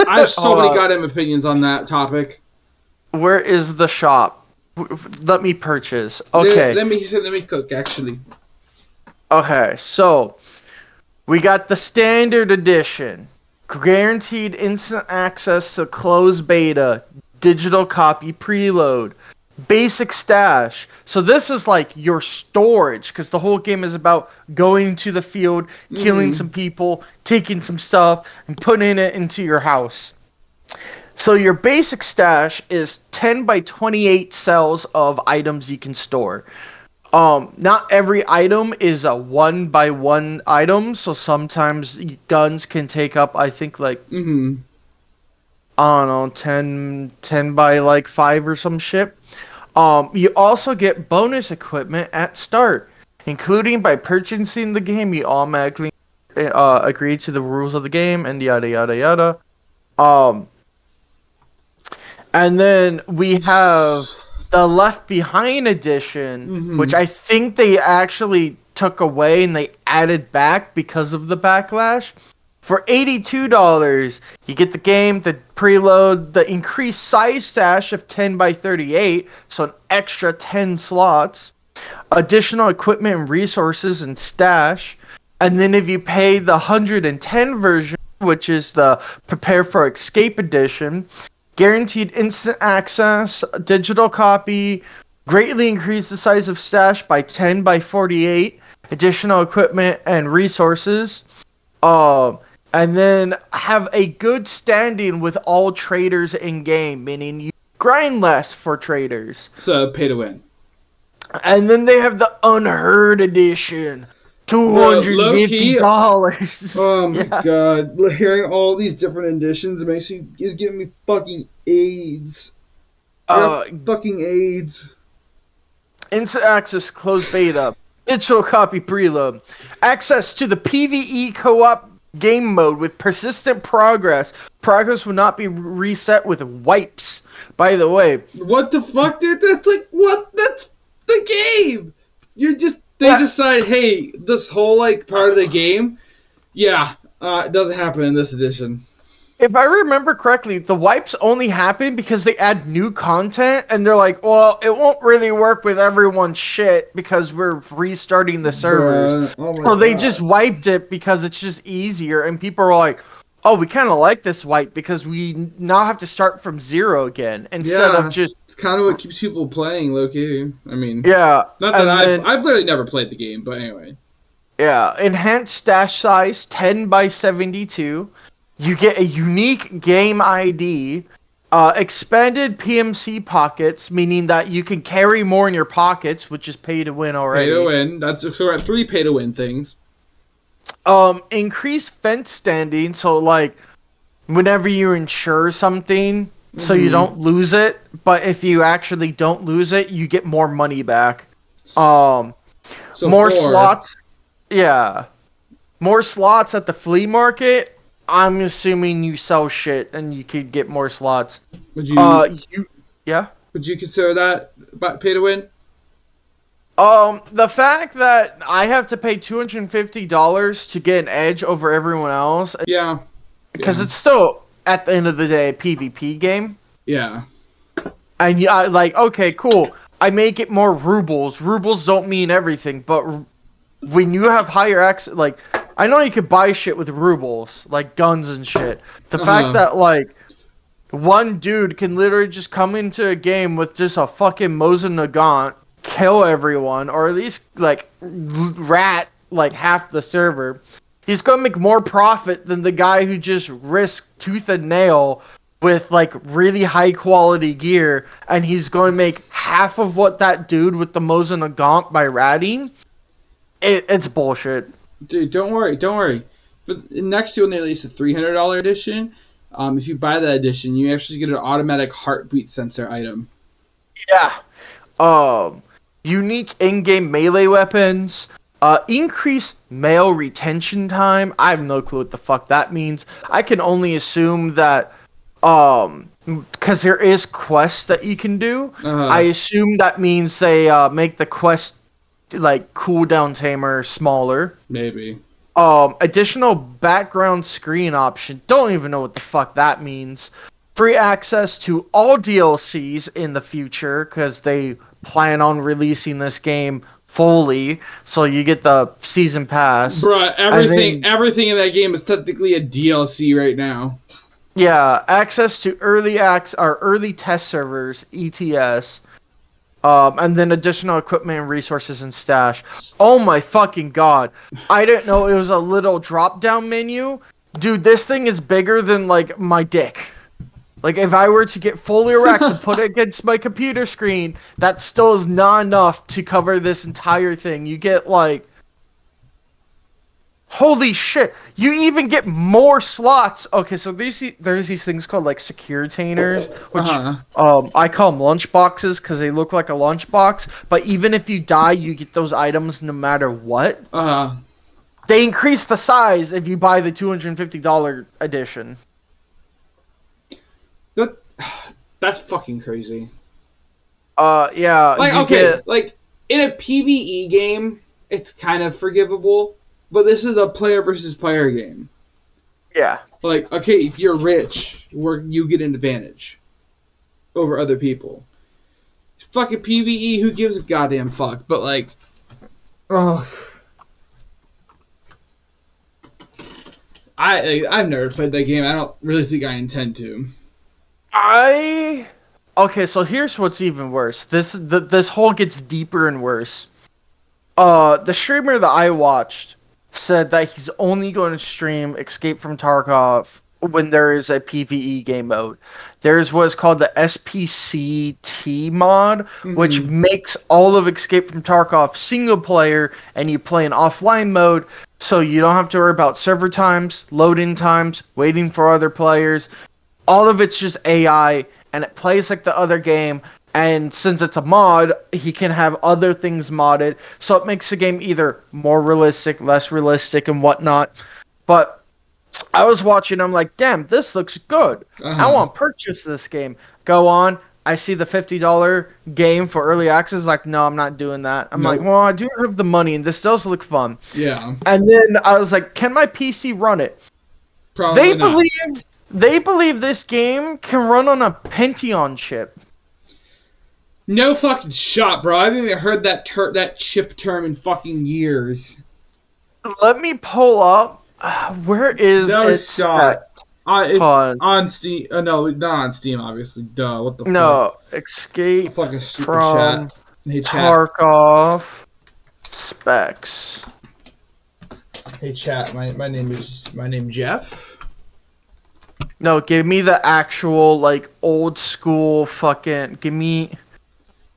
[SPEAKER 1] I have so many goddamn opinions on that topic.
[SPEAKER 2] Where is the shop? Let me purchase. Okay.
[SPEAKER 1] Let me cook, actually.
[SPEAKER 2] Okay, so we got the standard edition. Guaranteed instant access to closed beta. Digital copy preload. Basic stash. So this is like your storage, because the whole game is about going to the field, killing some people, taking some stuff, and putting it into your house. So your basic stash is 10 by 28 cells of items you can store. Not every item is a 1 by 1 item, so sometimes guns can take up, I think, like, I don't know, 10 by, like, 5 or some shit. You also get bonus equipment at start, including by purchasing the game, you automatically agree to the rules of the game, and yada yada yada. And then we have the Left Behind edition, which I think they actually took away and they added back because of the backlash. For $82, you get the game, the preload, the increased size stash of 10 by 38, so an extra 10 slots, additional equipment and resources and stash. And then if you pay the 110 version, which is the Prepare for Escape edition, guaranteed instant access, digital copy, greatly increase the size of stash by 10 by 48, additional equipment and resources, and then have a good standing with all traders in game, meaning you grind less for traders.
[SPEAKER 1] So pay to win.
[SPEAKER 2] And then they have the Unheard edition. $250.
[SPEAKER 1] Oh my god. Hearing all these different editions is giving me fucking AIDS. Fucking AIDS.
[SPEAKER 2] Instant access closed beta. Digital copy preload. Access to the PvE co-op game mode with persistent progress. Progress will not be reset with wipes. By the way.
[SPEAKER 1] What the fuck, dude? That's like, what? That's the game! They decide, hey, this whole, like, part of the game, it doesn't happen in this edition.
[SPEAKER 2] If I remember correctly, the wipes only happen because they add new content, and they're like, well, it won't really work with everyone's shit because we're restarting the servers. So they just wiped it because it's just easier, and people are like, oh, we kind of like this wipe because we now have to start from zero again instead of just...
[SPEAKER 1] It's kind of what keeps people playing, low-key. I mean...
[SPEAKER 2] Yeah.
[SPEAKER 1] Not that I've literally never played the game, but anyway.
[SPEAKER 2] Yeah. Enhanced stash size, 10 by 72. You get a unique game ID. Expanded PMC pockets, meaning that you can carry more in your pockets, which is pay to win already.
[SPEAKER 1] Pay to win. So we're at 3 pay to win things.
[SPEAKER 2] Increased fence standing, so like whenever you insure something, so you don't lose it, but if you actually don't lose it, you get more money back. So more slots. Yeah. More slots at the flea market. I'm assuming you sell shit and you could get more slots.
[SPEAKER 1] Would you Would you consider that pay to win?
[SPEAKER 2] The fact that I have to pay $250 to get an edge over everyone else.
[SPEAKER 1] Yeah.
[SPEAKER 2] Because it's still, at the end of the day, a PvP game.
[SPEAKER 1] Yeah.
[SPEAKER 2] And okay, cool. I may get more rubles. Rubles don't mean everything, but when you have higher access, like, I know you could buy shit with rubles, like guns and shit. The fact that, like, one dude can literally just come into a game with just a fucking Mosin Nagant, kill everyone, or at least, like, rat, like, half the server. He's gonna make more profit than the guy who just risked tooth and nail with, like, really high quality gear, and he's gonna make half of what that dude with the Mosin Nagant by ratting. It's bullshit.
[SPEAKER 1] Dude, don't worry. For next year, when they release a $300 edition, if you buy that edition, you actually get an automatic heartbeat sensor item.
[SPEAKER 2] Yeah. Unique in-game melee weapons. Increased mail retention time. I have no clue what the fuck that means. I can only assume that, because there is quests that you can do. I assume that means they make the quest like cooldown timer smaller.
[SPEAKER 1] Maybe.
[SPEAKER 2] Additional background screen option. Don't even know what the fuck that means. Free access to all DLCs in the future because they plan on releasing this game fully. So you get the season pass.
[SPEAKER 1] Bruh, everything in that game is technically a DLC right now.
[SPEAKER 2] Yeah, access to early test servers (ETS). And then additional equipment and resources and stash. Oh my fucking god. I didn't know it was a little drop down menu. Dude, this thing is bigger than, like, my dick. Like, if I were to get fully erect and put it against my computer screen, that still is not enough to cover this entire thing. You get, like... Holy shit! You even get more slots. Okay, so there's these things called like securitainers, which I call them lunch boxes because they look like a lunchbox. But even if you die, you get those items no matter what. They increase the size if you buy the $250 edition.
[SPEAKER 1] That's fucking crazy.
[SPEAKER 2] Yeah.
[SPEAKER 1] Like, okay, like in a PvE game, it's kind of forgivable. But this is a player versus player game.
[SPEAKER 2] Yeah.
[SPEAKER 1] Like, okay, if you're rich, you get an advantage over other people. Fucking PvE, who gives a goddamn fuck? But, like, I've never played that game. I don't really think I intend to.
[SPEAKER 2] Okay, so here's what's even worse. This whole gets deeper and worse. The streamer that I watched said that he's only going to stream Escape from Tarkov when there is a PvE game mode. There's what's called the SPCT mod, which makes all of Escape from Tarkov single player, and you play in offline mode, so you don't have to worry about server times, loading times, waiting for other players. All of it's just AI, and it plays like the other game. And since it's a mod, he can have other things modded, so it makes the game either more realistic, less realistic, and whatnot. But I was watching, I'm like, damn, this looks good. I want to purchase this game. Go on, I see the $50 game for early access. Like, no, I'm not doing that. I'm like, well, I do have the money, and this does look fun.
[SPEAKER 1] Yeah.
[SPEAKER 2] And then I was like, can my PC run it?
[SPEAKER 1] Probably not.
[SPEAKER 2] They believe this game can run on a Pentium chip.
[SPEAKER 1] No fucking shot, bro. I haven't even heard that chip term in fucking years.
[SPEAKER 2] Let me pull up. Where is
[SPEAKER 1] no
[SPEAKER 2] it?
[SPEAKER 1] Shot. It's on Steam. No, not on Steam, obviously. Duh. What the fuck?
[SPEAKER 2] No, Escape
[SPEAKER 1] fucking stupid
[SPEAKER 2] from
[SPEAKER 1] chat. Hey, chat.
[SPEAKER 2] Tarkov specs.
[SPEAKER 1] Hey chat. My name Jeff.
[SPEAKER 2] No, give me the actual like old school fucking. Give me.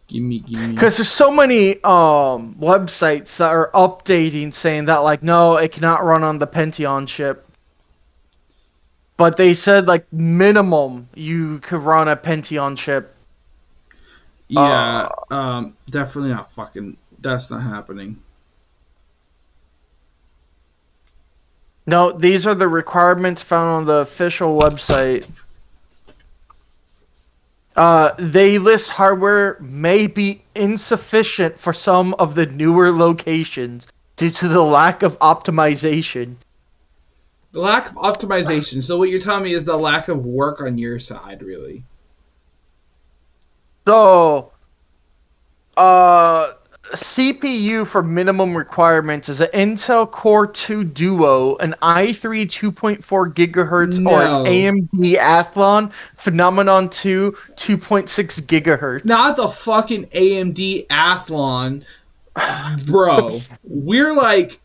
[SPEAKER 2] Because there's so many websites that are updating saying that, like, no, it cannot run on the Pentium chip. But they said, like, minimum you could run a Pentium chip.
[SPEAKER 1] Yeah, definitely not fucking... That's not happening.
[SPEAKER 2] No, these are the requirements found on the official website. They list hardware may be insufficient for some of the newer locations due to the lack of optimization.
[SPEAKER 1] The lack of optimization. So what you're telling me is the lack of work on your side, really.
[SPEAKER 2] So, CPU for minimum requirements is an Intel Core 2 Duo, an i3 2.4 gigahertz, or an AMD Athlon Phenomenon 2 2.6 gigahertz.
[SPEAKER 1] Not the fucking AMD Athlon, bro. We're like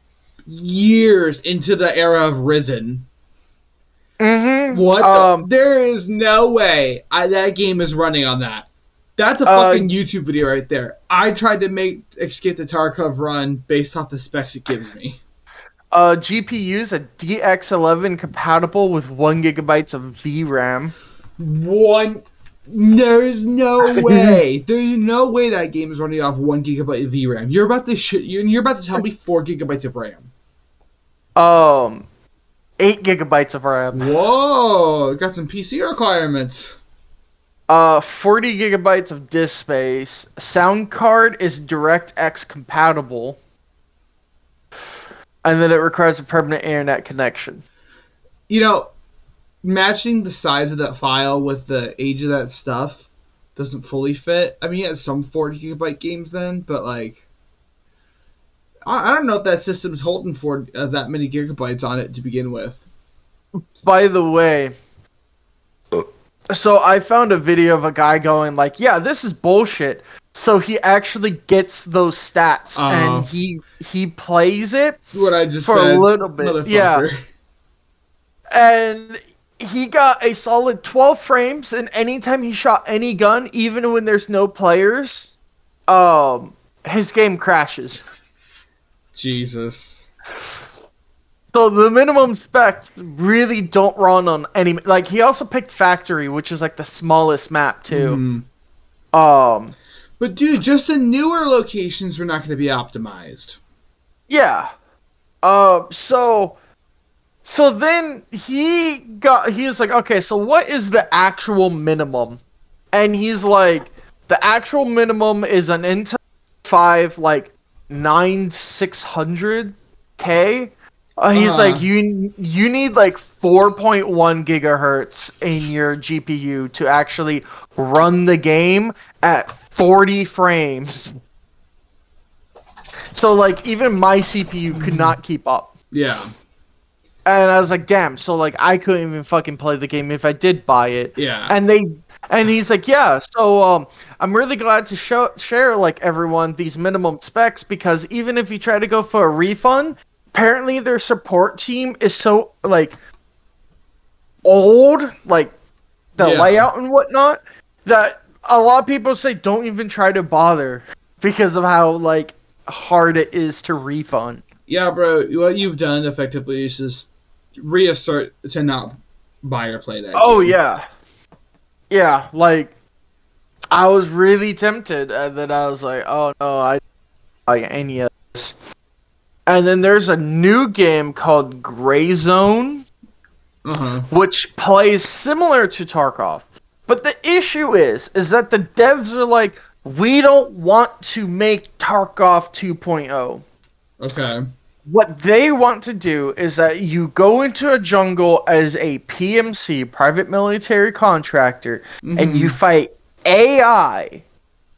[SPEAKER 1] years into the era of Risen. What? There is no way that game is running on that. That's a fucking YouTube video right there. I tried to make Escape the Tarkov run based off the specs it gives me.
[SPEAKER 2] GPU's a DX11 compatible with 1 gigabyte of VRAM.
[SPEAKER 1] There's no way. There's no way that game is running off 1 gigabyte of VRAM. You're about to tell me 4 gigabytes of RAM.
[SPEAKER 2] 8 gigabytes of RAM.
[SPEAKER 1] Whoa, got some PC requirements.
[SPEAKER 2] 40 gigabytes of disk space. Sound card is DirectX compatible. And then it requires a permanent internet connection.
[SPEAKER 1] You know, matching the size of that file with the age of that stuff doesn't fully fit. I mean, it has some 40 gigabyte games then, but like, I don't know if that system's holding for that many gigabytes on it to begin with.
[SPEAKER 2] By the way, so I found a video of a guy going like, yeah, this is bullshit. So he actually gets those stats and he plays it
[SPEAKER 1] what I just
[SPEAKER 2] for
[SPEAKER 1] said,
[SPEAKER 2] a little bit. Yeah. And he got a solid 12 frames, and anytime he shot any gun, even when there's no players, his game crashes.
[SPEAKER 1] Jesus.
[SPEAKER 2] So the minimum specs really don't run on any... Like, he also picked Factory, which is, like, the smallest map, too.
[SPEAKER 1] But, dude, just the newer locations were not going to be optimized.
[SPEAKER 2] Yeah. So then he was like, okay, so what is the actual minimum? And he's like, the actual minimum is an Intel 5, like, 9600K. He's like, you need like 4.1 gigahertz in your GPU to actually run the game at 40 frames. So like, even my CPU could not keep up.
[SPEAKER 1] Yeah.
[SPEAKER 2] And I was like, damn, so like, I couldn't even fucking play the game if I did buy it.
[SPEAKER 1] Yeah.
[SPEAKER 2] And he's like, yeah, so I'm really glad to share like everyone these minimum specs, because even if you try to go for a refund, apparently their support team is so like old, like the layout and whatnot, that a lot of people say don't even try to bother because of how like hard it is to refund.
[SPEAKER 1] Yeah, bro, what you've done effectively is just reassert to not buy or play that game.
[SPEAKER 2] Yeah, like, I was really tempted, and then I was like, oh no, I don't like any of this. And then there's a new game called Gray Zone, which plays similar to Tarkov. But the issue is that the devs are like, we don't want to make Tarkov 2.0.
[SPEAKER 1] Okay.
[SPEAKER 2] What they want to do is that you go into a jungle as a PMC, private military contractor, and you fight AI,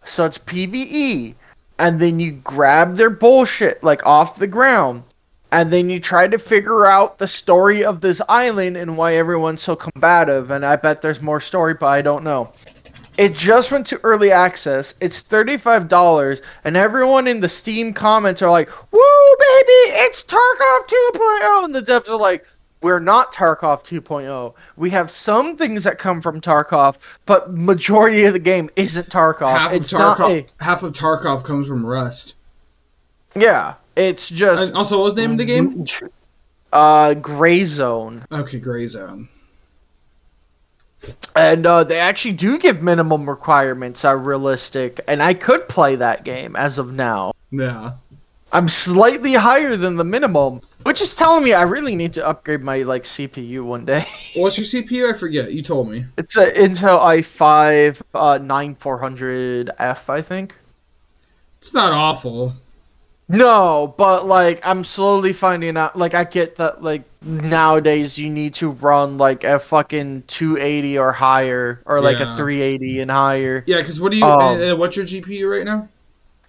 [SPEAKER 2] so it's PvE, and then you grab their bullshit, like, off the ground, and then you try to figure out the story of this island and why everyone's so combative, and I bet there's more story, but I don't know. It just went to early access. It's $35, and everyone in the Steam comments are like, "Woo, baby, it's Tarkov 2.0!" And the devs are like, "We're not Tarkov 2.0. We have some things that come from Tarkov, but majority of the game isn't Tarkov.
[SPEAKER 1] Half of Tarkov comes from Rust.
[SPEAKER 2] Yeah, it's just."
[SPEAKER 1] And also, what was the name of the game?
[SPEAKER 2] Gray Zone.
[SPEAKER 1] Okay, Gray Zone.
[SPEAKER 2] And they actually do give minimum requirements are realistic, and I could play that game as of now.
[SPEAKER 1] Yeah.
[SPEAKER 2] I'm slightly higher than the minimum, which is telling me I really need to upgrade my like CPU one day.
[SPEAKER 1] What's your CPU? I forget. You told me.
[SPEAKER 2] It's an Intel i5 9400F, I think.
[SPEAKER 1] It's not awful.
[SPEAKER 2] No, but like I'm slowly finding out. Like I get that like nowadays you need to run like a fucking 280 or higher, or like a 380 and higher.
[SPEAKER 1] Yeah, because what do you? What's your GPU right now?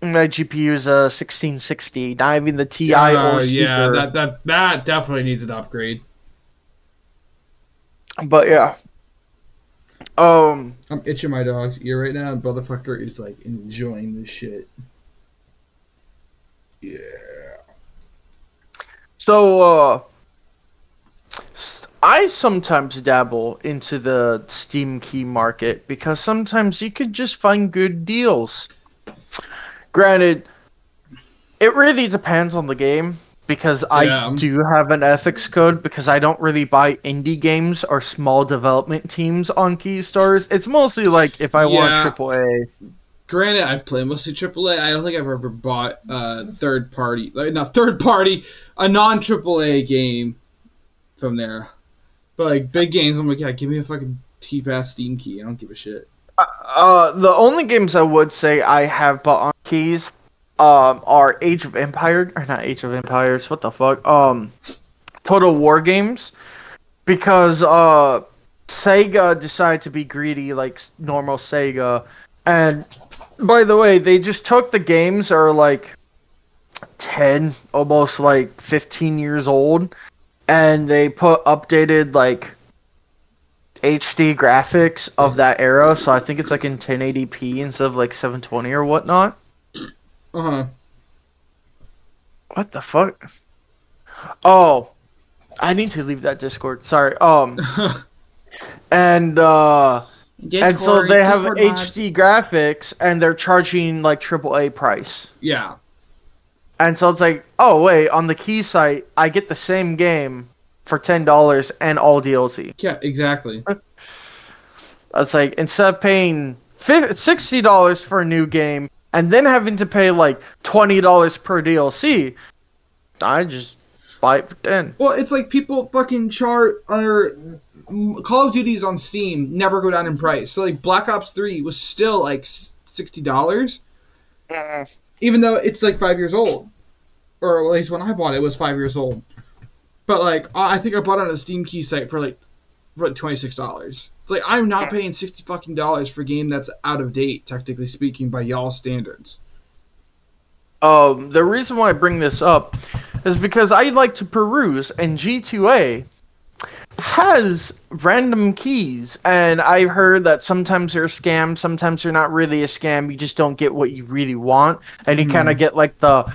[SPEAKER 2] My GPU is a 1660, not even the Ti or Super.
[SPEAKER 1] Yeah, that definitely needs an upgrade.
[SPEAKER 2] But yeah.
[SPEAKER 1] I'm itching my dog's ear right now, and motherfucker is like enjoying this shit. Yeah.
[SPEAKER 2] So, I sometimes dabble into the Steam key market because sometimes you could just find good deals. Granted, it really depends on the game, because I do have an ethics code, because I don't really buy indie games or small development teams on key stores. It's mostly like if I want AAA.
[SPEAKER 1] Granted, I've played mostly AAA. I don't think I've ever bought a non-AAA game from there. But like big games, I'm like, yeah, give me a fucking cheap ass Steam key. I don't give a shit.
[SPEAKER 2] The only games I would say I have bought on keys, are Age of Empires, or not Age of Empires. What the fuck? Total War games, because Sega decided to be greedy like normal Sega, and by the way, they just took the games that are like 10, almost like 15 years old, and they put updated like HD graphics of that era, so I think it's like in 1080p instead of like 720 or whatnot.
[SPEAKER 1] Uh-huh.
[SPEAKER 2] What the fuck? Oh, I need to leave that Discord. Sorry. And so they have
[SPEAKER 1] Discord
[SPEAKER 2] HD graphics, and they're charging like AAA price.
[SPEAKER 1] Yeah.
[SPEAKER 2] And so it's like, oh wait, on the key site, I get the same game for $10 and all DLC.
[SPEAKER 1] Yeah, exactly.
[SPEAKER 2] It's like, instead of paying $60 for a new game and then having to pay like $20 per DLC, I just buy it for 10.
[SPEAKER 1] Well, it's like people fucking chart or Call of Duty's on Steam never go down in price. So like Black Ops 3 was still like $60, even though it's like 5 years old, or at least when I bought it, it was 5 years old. But like I think I bought it on a Steam key site for like $26. It's like I'm not paying $60 for a game that's out of date, technically speaking, by y'all standards.
[SPEAKER 2] The reason why I bring this up is because I like to peruse, and G2A has random keys, and I've heard that sometimes they're a scam, sometimes they're not really a scam, you just don't get what you really want, and you kind of get like the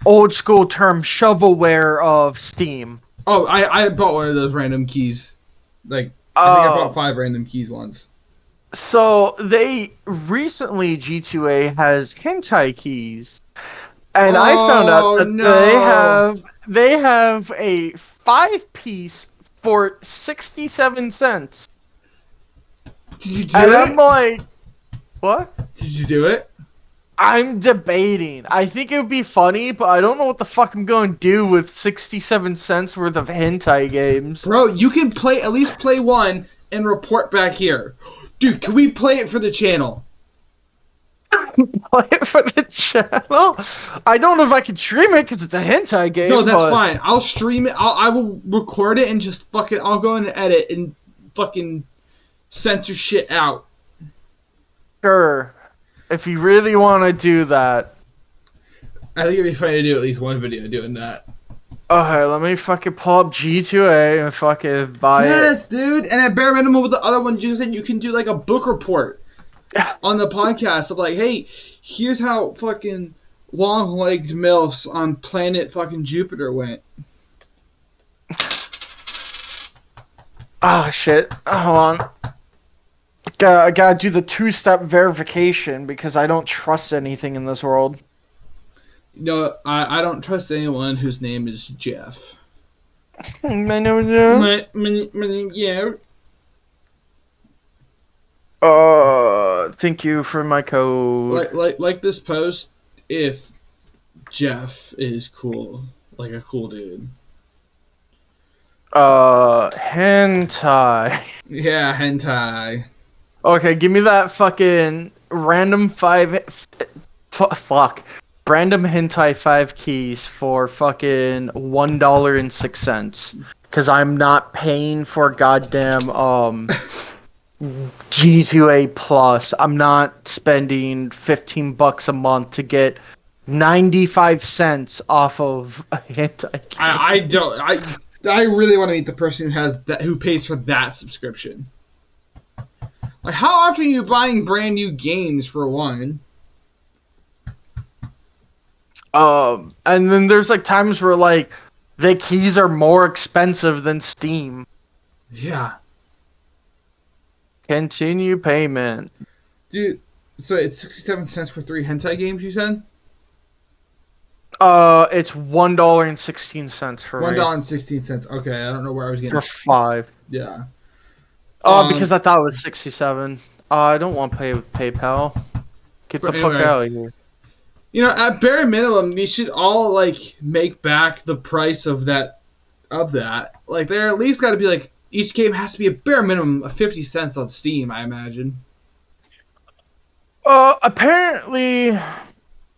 [SPEAKER 2] old school term shovelware of Steam.
[SPEAKER 1] Oh, I bought one of those random keys. Like, I think I bought 5 random keys once.
[SPEAKER 2] So they recently, G2A has hentai keys, and I found out that they have a 5-piece for 67 cents.
[SPEAKER 1] Did you do
[SPEAKER 2] it? And
[SPEAKER 1] it?
[SPEAKER 2] I'm like, what?
[SPEAKER 1] Did you do it?
[SPEAKER 2] I'm debating. I think it would be funny, but I don't know what the fuck I'm going to do with 67 cents worth of hentai games.
[SPEAKER 1] Bro, you can at least play one and report back here. Dude, can we play it for the channel?
[SPEAKER 2] Play it for the channel? I don't know if I can stream it because it's a hentai game.
[SPEAKER 1] No, that's fine. I'll stream it. I will record it and just I'll go in and edit and fucking censor shit out.
[SPEAKER 2] Sure. If you really want to do that.
[SPEAKER 1] I think it'd be funny to do at least one video doing that.
[SPEAKER 2] Okay, let me fucking pull up G2A and fucking buy it.
[SPEAKER 1] Yes, dude. And at bare minimum with the other one, you said you can do like a book report on the podcast of like, hey, here's how fucking long-legged MILFs on planet fucking Jupiter went.
[SPEAKER 2] Oh, shit. Hold on. I gotta do the 2-step verification because I don't trust anything in this world.
[SPEAKER 1] No, I don't trust anyone whose name is Jeff.
[SPEAKER 2] My name is Jeff.
[SPEAKER 1] My name, yeah.
[SPEAKER 2] Thank you for my code.
[SPEAKER 1] Like this post if Jeff is cool, like a cool dude.
[SPEAKER 2] Hentai.
[SPEAKER 1] Yeah, hentai.
[SPEAKER 2] Okay, give me that fucking random random hentai 5 keys for fucking $1.06. Cause I'm not paying for goddamn G2A Plus. I'm not spending $15 a month to get 95 cents off of a hentai key.
[SPEAKER 1] I really want to meet the person who pays for that subscription. Like, how often are you buying brand new games for one?
[SPEAKER 2] And then there's like times where like the keys are more expensive than Steam.
[SPEAKER 1] Yeah.
[SPEAKER 2] Continue payment.
[SPEAKER 1] Dude, so it's 67 cents for 3 hentai games, you said?
[SPEAKER 2] It's $1.16 for
[SPEAKER 1] $1.16. Okay, I don't know where I was getting
[SPEAKER 2] for 5.
[SPEAKER 1] Yeah.
[SPEAKER 2] Because I thought it was 67. I don't want to pay with PayPal. Get the fuck out of here.
[SPEAKER 1] You know, at bare minimum, they should all like make back the price of that. Like, there at least got to be like each game has to be a bare minimum of 50 cents on Steam, I imagine.
[SPEAKER 2] Apparently,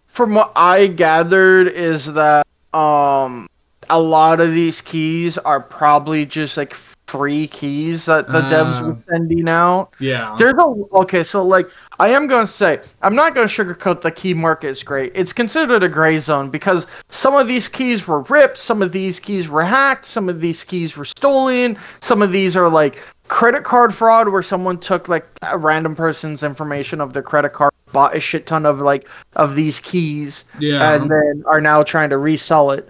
[SPEAKER 2] from what I gathered, is that a lot of these keys are probably just like free keys that the devs were sending out.
[SPEAKER 1] Yeah.
[SPEAKER 2] Okay, so like I am gonna say I'm not gonna sugarcoat the key market is great. It's considered a gray zone because some of these keys were ripped, some of these keys were hacked, some of these keys were stolen, some of these are like credit card fraud where someone took like a random person's information of their credit card, bought a shit ton of these keys, and then are now trying to resell it.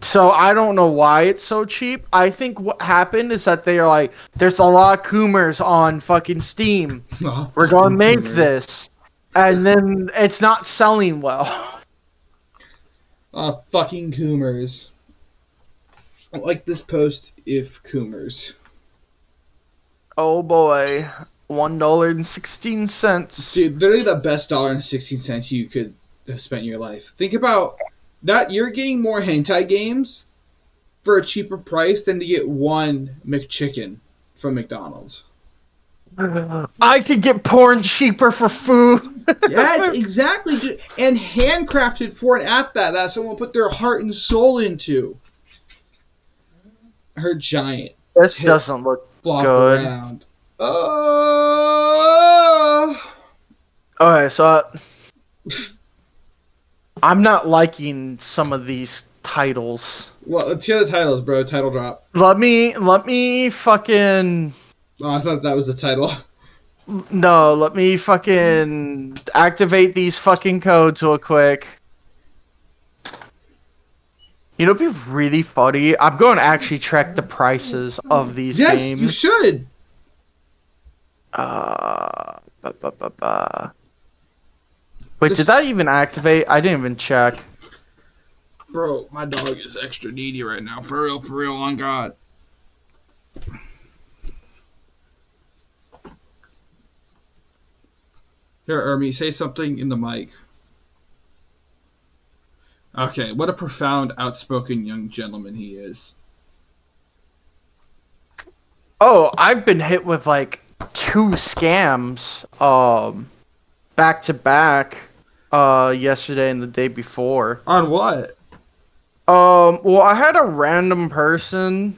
[SPEAKER 2] So I don't know why it's so cheap. I think what happened is that they are like, there's a lot of Coomers on fucking Steam. We're gonna make this, and then it's not selling well.
[SPEAKER 1] Fucking Coomers. Like this post if Coomers.
[SPEAKER 2] Oh boy, $1.16.
[SPEAKER 1] Dude, literally the best $1.16 you could have spent in your life. Think about that. You're getting more hentai games for a cheaper price than to get one McChicken from McDonald's.
[SPEAKER 2] I could get porn cheaper for food.
[SPEAKER 1] Yes, exactly. Dude. And handcrafted for and at that someone put their heart and soul into. Her giant.
[SPEAKER 2] This doesn't look good.
[SPEAKER 1] Around.
[SPEAKER 2] Okay, so I'm not liking some of these titles.
[SPEAKER 1] Well, let's hear the titles, bro. Title drop.
[SPEAKER 2] Let me fucking...
[SPEAKER 1] Oh, I thought that was the title.
[SPEAKER 2] No, let me fucking activate these fucking codes real quick. You know, it'd be really funny. I'm going to actually check the prices of these games.
[SPEAKER 1] Yes, you should.
[SPEAKER 2] Wait, did that even activate? I didn't even check.
[SPEAKER 1] Bro, my dog is extra needy right now. For real, on God. Here, Ermi, say something in the mic. Okay, what a profound, outspoken young gentleman he is.
[SPEAKER 2] Oh, I've been hit with like 2 scams back to back yesterday and the day before.
[SPEAKER 1] On what?
[SPEAKER 2] Well, I had a random person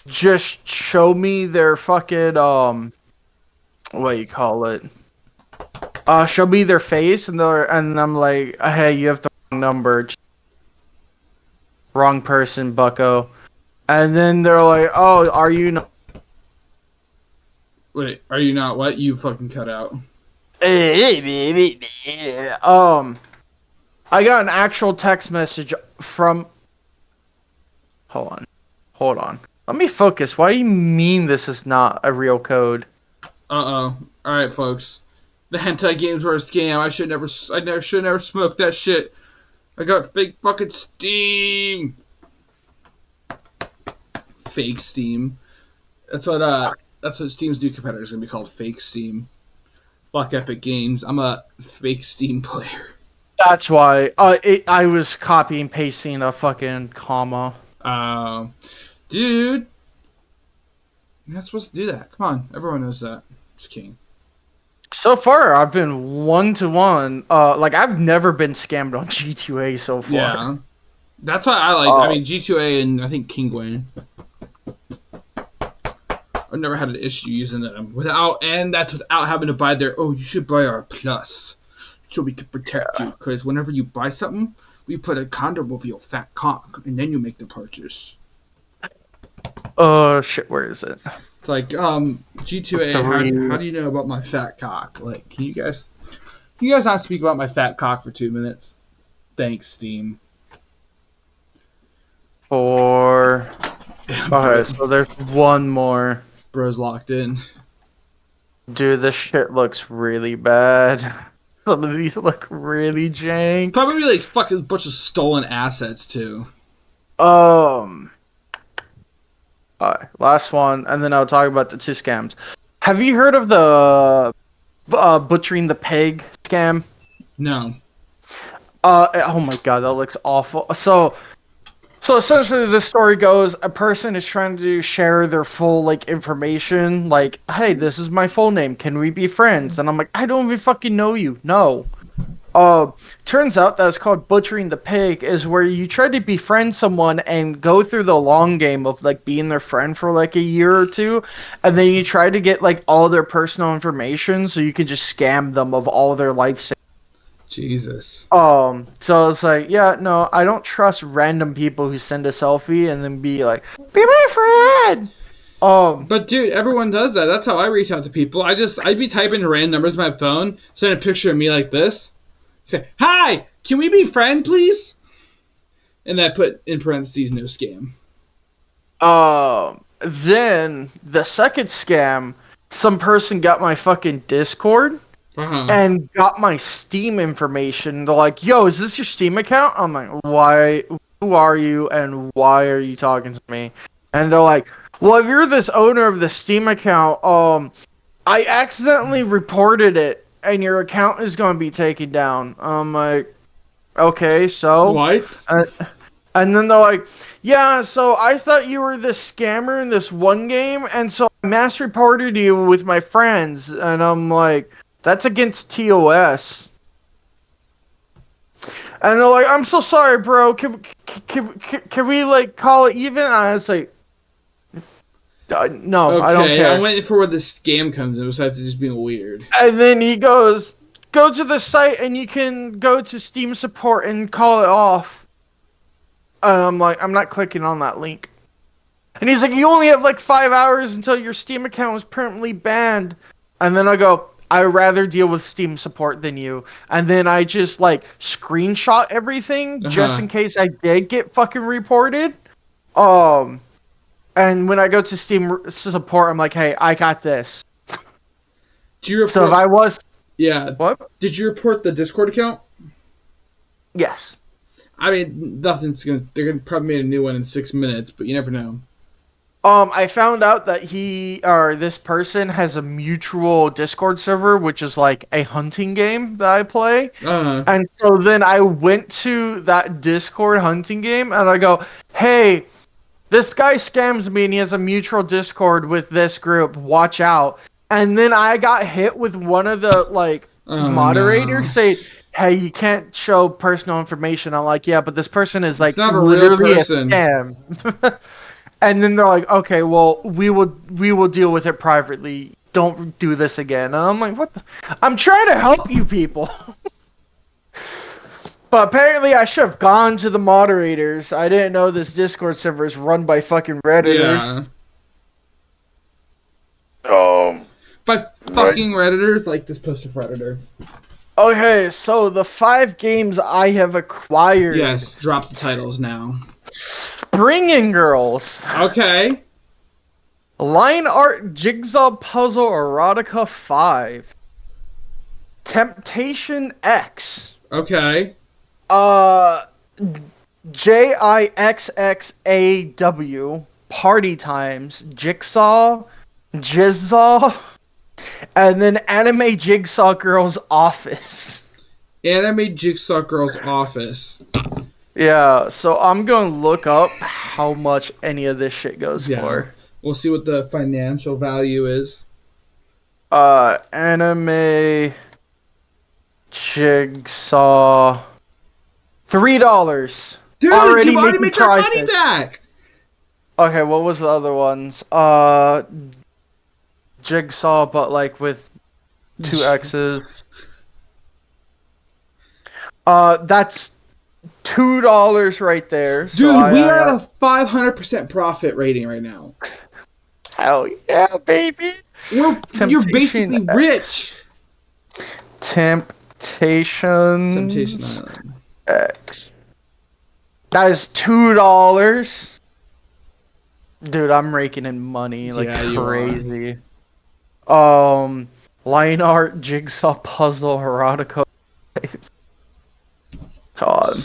[SPEAKER 2] just show me their fucking what do you call it? Show me their face and I'm like, hey, you have the wrong number. Wrong person, bucko. And then they're like, oh, are you not?
[SPEAKER 1] Wait, are you not what? You fucking cut out.
[SPEAKER 2] I got an actual text message from... Hold on. Let me focus. Why do you mean this is not a real code?
[SPEAKER 1] Uh-oh. Alright, folks. The hentai games were a scam. I should never smoked that shit. I got fake fucking Steam. Fake Steam. That's what Steam's new competitor is gonna be called, Fake Steam. Fuck Epic Games. I'm a fake Steam player.
[SPEAKER 2] That's why. I was copy and pasting a fucking comma.
[SPEAKER 1] Dude. You're not supposed to do that. Come on. Everyone knows that. It's king.
[SPEAKER 2] So far, I've been 1-to-1. Like, I've never been scammed on G2A so far.
[SPEAKER 1] Yeah. That's why I like, I mean, G2A and I think Kingway. I've never had an issue using them that's without having to buy their, you should buy our Plus so we can protect you, because whenever you buy something, we put a condom over your fat cock, and then you make the purchase.
[SPEAKER 2] Oh, shit, where is it?
[SPEAKER 1] It's like, G2A, how do you know about my fat cock? Like, can you guys not speak about my fat cock for 2 minutes? Thanks, Steam.
[SPEAKER 2] Okay, so there's one more.
[SPEAKER 1] Bro's locked in.
[SPEAKER 2] Dude, this shit looks really bad. Some of these look really jank.
[SPEAKER 1] Probably like fucking bunch of stolen assets too.
[SPEAKER 2] Alright, last one, and then I'll talk about the 2 scams. Have you heard of the butchering the pig scam?
[SPEAKER 1] No.
[SPEAKER 2] Oh my god, that looks awful. So So essentially, the story goes: a person is trying to share their full information, like, "Hey, this is my full name. Can we be friends?" And I'm like, "I don't even fucking know you. No." Turns out that it's called butchering the pig, is where you try to befriend someone and go through the long game of being their friend for a year or two, and then you try to get all their personal information so you can just scam them of all their life savings.
[SPEAKER 1] Jesus.
[SPEAKER 2] So it's yeah, no, I don't trust random people who send a selfie and then be like, "Be my friend."
[SPEAKER 1] But dude, everyone does that. That's how I reach out to people. I'd be typing random numbers on my phone, send a picture of me like this, say, "Hi, can we be friends, please?" And then I put in parentheses, "No scam."
[SPEAKER 2] Then the second scam, some person got my fucking Discord. And got my Steam information. They're like, "Yo, is this your Steam account?" I'm like, "Why? Who are you, and why are you talking to me?" And they're like, "Well, if you're this owner of the Steam account, I accidentally reported it, and your account is going to be taken down." I'm like, "Okay, so
[SPEAKER 1] what?"
[SPEAKER 2] And then they're like, "Yeah, so I thought you were this scammer in this one game, and so I mass reported you with my friends." And I'm like, "That's against TOS." And they're like, "I'm so sorry, bro. Can we call it even?" And I was like, "No,
[SPEAKER 1] okay,
[SPEAKER 2] I don't care."
[SPEAKER 1] I'm waiting for where the scam comes in, besides it just being weird.
[SPEAKER 2] And then he goes, "Go to the site and you can go to Steam support and call it off." And I'm like, "I'm not clicking on that link." And he's like, "You only have 5 hours until your Steam account was permanently banned." And then I go, "I'd rather deal with Steam support than you." And then I just screenshot everything just in case I did get fucking reported. And when I go to Steam support, I'm like, "Hey, I got this."
[SPEAKER 1] Do you report?
[SPEAKER 2] So if I was,
[SPEAKER 1] yeah.
[SPEAKER 2] What?
[SPEAKER 1] Did you report the Discord account?
[SPEAKER 2] Yes.
[SPEAKER 1] I mean, nothing's gonna. They're gonna probably make a new one in 6 minutes, but you never know.
[SPEAKER 2] I found out that this person has a mutual Discord server, which is a hunting game that I play. And so then I went to that Discord hunting game and I go, "Hey, this guy scams me and he has a mutual Discord with this group. Watch out." And then I got hit with one of the moderators saying, "Hey, you can't show personal information." I'm like, "Yeah, but this person is
[SPEAKER 1] It's not a
[SPEAKER 2] literally
[SPEAKER 1] real person.
[SPEAKER 2] a scam." And then they're like, "Okay, well, we will deal with it privately. Don't do this again." And I'm like, "What the? I'm trying to help you people." But apparently I should have gone to the moderators. I didn't know this Discord server is run by fucking Redditors.
[SPEAKER 1] Yeah. By fucking Redditors, like this poster for Redditor.
[SPEAKER 2] Okay, so the 5 games I have acquired.
[SPEAKER 1] Yes, drop the titles now.
[SPEAKER 2] Springing Girls.
[SPEAKER 1] Okay.
[SPEAKER 2] Line Art Jigsaw Puzzle Erotica 5. Temptation X.
[SPEAKER 1] Okay.
[SPEAKER 2] JIXXAW. Party Times. Jigsaw. Jizzaw. And then Anime Jigsaw Girl's Office.
[SPEAKER 1] Anime Jigsaw Girl's Office.
[SPEAKER 2] Yeah, so I'm going to look up how much any of this shit goes for.
[SPEAKER 1] We'll see what the financial value is.
[SPEAKER 2] Anime Jigsaw $3.
[SPEAKER 1] Dude,
[SPEAKER 2] already
[SPEAKER 1] you've already made your money back!
[SPEAKER 2] Okay, what was the other ones? Jigsaw, but with 2 X's. That's $2 right there.
[SPEAKER 1] Dude, so we are at a 500% profit rating right now.
[SPEAKER 2] Hell yeah, baby!
[SPEAKER 1] You're basically rich.
[SPEAKER 2] Temptation
[SPEAKER 1] Island.
[SPEAKER 2] X. That is $2. Dude, I'm raking in money crazy. Line Art Jigsaw Puzzle Erotica. God.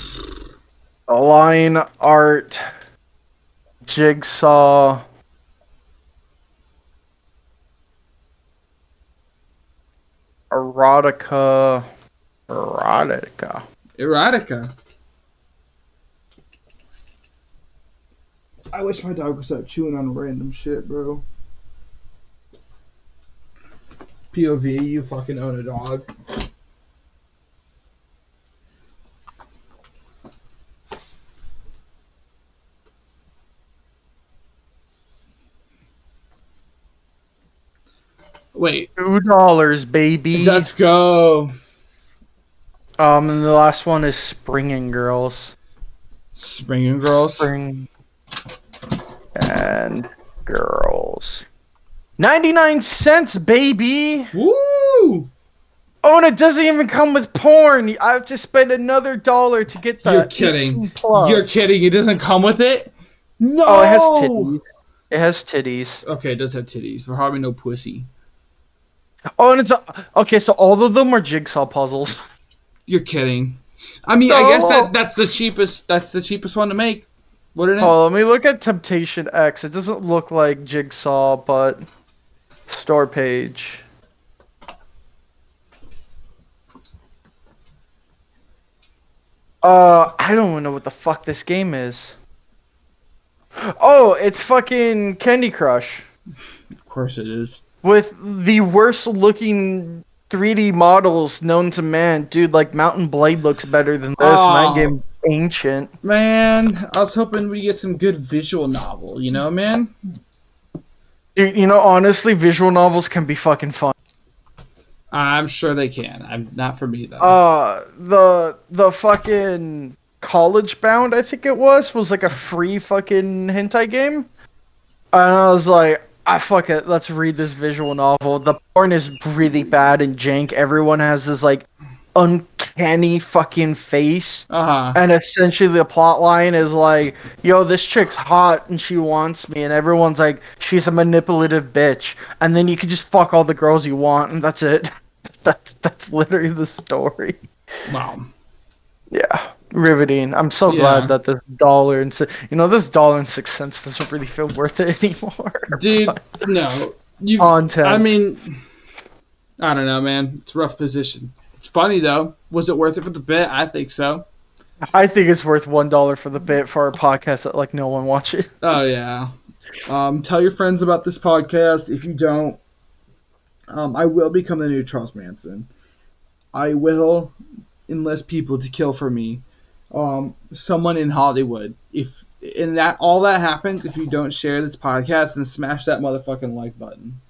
[SPEAKER 2] Line Art Jigsaw Erotica.
[SPEAKER 1] I wish my dog would stop chewing on random shit, bro. POV, you fucking own a dog. Wait.
[SPEAKER 2] $2, baby.
[SPEAKER 1] Let's go.
[SPEAKER 2] And the last one is Springing Girls.
[SPEAKER 1] Springing Girls?
[SPEAKER 2] Spring and Girls. 99 cents, baby!
[SPEAKER 1] Woo!
[SPEAKER 2] Oh, and it doesn't even come with porn. I have to spend another $1 to get that.
[SPEAKER 1] You're kidding.
[SPEAKER 2] 18+.
[SPEAKER 1] You're kidding. It doesn't come with it? No!
[SPEAKER 2] Oh, it has titties. It has titties.
[SPEAKER 1] Okay, it does have titties, but probably no pussy.
[SPEAKER 2] Oh, and it's okay. So all of them are jigsaw puzzles.
[SPEAKER 1] You're kidding. I mean, I guess that's the cheapest. That's the cheapest one to make. Wouldn't it?
[SPEAKER 2] Oh, let me look at Temptation X. It doesn't look like Jigsaw, but store page. I don't even know what the fuck this game is. Oh, it's fucking Candy Crush.
[SPEAKER 1] Of course it is.
[SPEAKER 2] With the worst looking 3D models known to man. Dude, like Mountain Blade looks better than this, and that game ancient.
[SPEAKER 1] Man, I was hoping we get some good visual novel, you know, man?
[SPEAKER 2] Dude, you know, honestly, visual novels can be fucking fun.
[SPEAKER 1] I'm sure they can. I'm not for me though.
[SPEAKER 2] The fucking College Bound, I think it was like a free fucking hentai game. And I was like, fuck it, let's read this visual novel. The porn is really bad and jank. Everyone has this like uncanny fucking face. And essentially the plot line is like, yo, this chick's hot and she wants me, and everyone's like, she's a manipulative bitch. And then you can just fuck all the girls you want, and that's it. That's literally the story.
[SPEAKER 1] Wow.
[SPEAKER 2] Yeah. Riveting. I'm so glad that this $1.06 doesn't really feel worth it anymore.
[SPEAKER 1] Dude, no.
[SPEAKER 2] Content.
[SPEAKER 1] I mean, I don't know, man. It's a rough position. It's funny though. Was it worth it for the bit? I think so.
[SPEAKER 2] I think it's worth $1 for the bit for our podcast that like no one watches.
[SPEAKER 1] Oh yeah. Tell your friends about this podcast. If you don't, I will become the new Charles Manson. I will enlist people to kill for me. Someone in Hollywood. All that happens if you don't share this podcast and smash that motherfucking like button.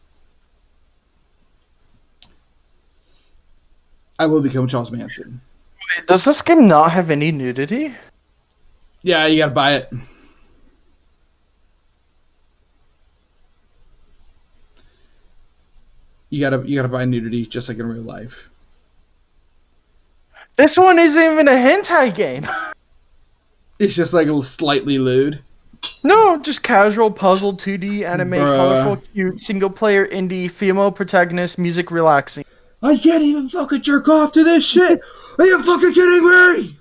[SPEAKER 1] I will become Charles Manson.
[SPEAKER 2] Wait, does this game not have any nudity?
[SPEAKER 1] Yeah, you gotta buy it. You gotta buy nudity just like in real life.
[SPEAKER 2] This one isn't even a hentai game.
[SPEAKER 1] It's just like slightly lewd.
[SPEAKER 2] No, just casual puzzle 2D anime, colorful, cute, single player indie, female protagonist, music relaxing.
[SPEAKER 1] I can't even fucking jerk off to this shit. Are you fucking kidding me?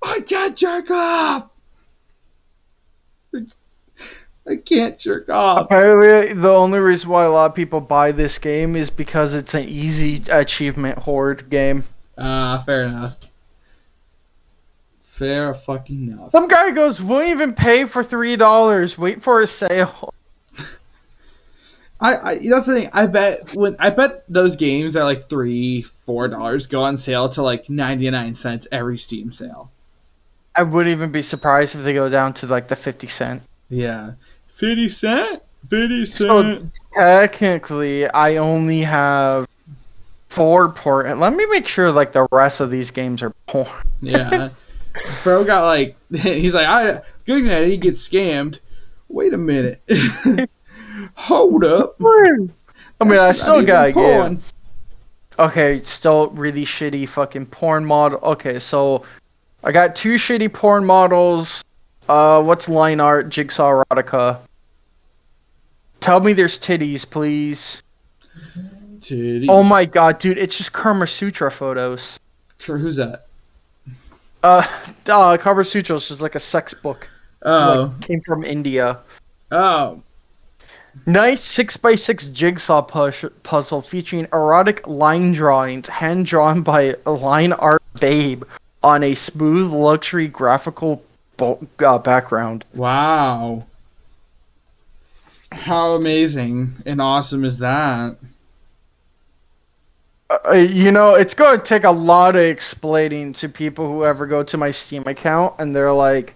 [SPEAKER 1] I can't jerk off. I can't jerk off.
[SPEAKER 2] Apparently, the only reason why a lot of people buy this game is because it's an easy achievement horde game.
[SPEAKER 1] Fair enough. Fair fucking enough.
[SPEAKER 2] Some guy goes, won't even pay for $3. Wait for a sale.
[SPEAKER 1] You know the thing, I bet those games at like $3-4 go on sale to like 99 cents every Steam sale.
[SPEAKER 2] I wouldn't even be surprised if they go down to like the 50 cent.
[SPEAKER 1] Yeah. 50 cent? 50 cent.
[SPEAKER 2] So technically, I only have 4 porn. Let me make sure like the rest of these games are porn.
[SPEAKER 1] Yeah. Bro got like, he's like, good that he gets scammed. Wait a minute. Hold up.
[SPEAKER 2] I mean, I still got a game. Okay, still really shitty fucking porn model. Okay, so I got 2 shitty porn models. What's line art? Jigsaw erotica. Tell me there's titties, please.
[SPEAKER 1] Titties.
[SPEAKER 2] Oh my god, dude, it's just Kama Sutra photos.
[SPEAKER 1] Sure, who's that?
[SPEAKER 2] Kama Sutra is just like a sex book.
[SPEAKER 1] Oh.
[SPEAKER 2] Like, came from India.
[SPEAKER 1] Oh.
[SPEAKER 2] Nice 6x6 jigsaw puzzle featuring erotic line drawings, hand drawn by a line art babe on a smooth luxury graphical background.
[SPEAKER 1] Wow. How amazing and awesome is that?
[SPEAKER 2] It's going to take a lot of explaining to people who ever go to my Steam account, and they're like,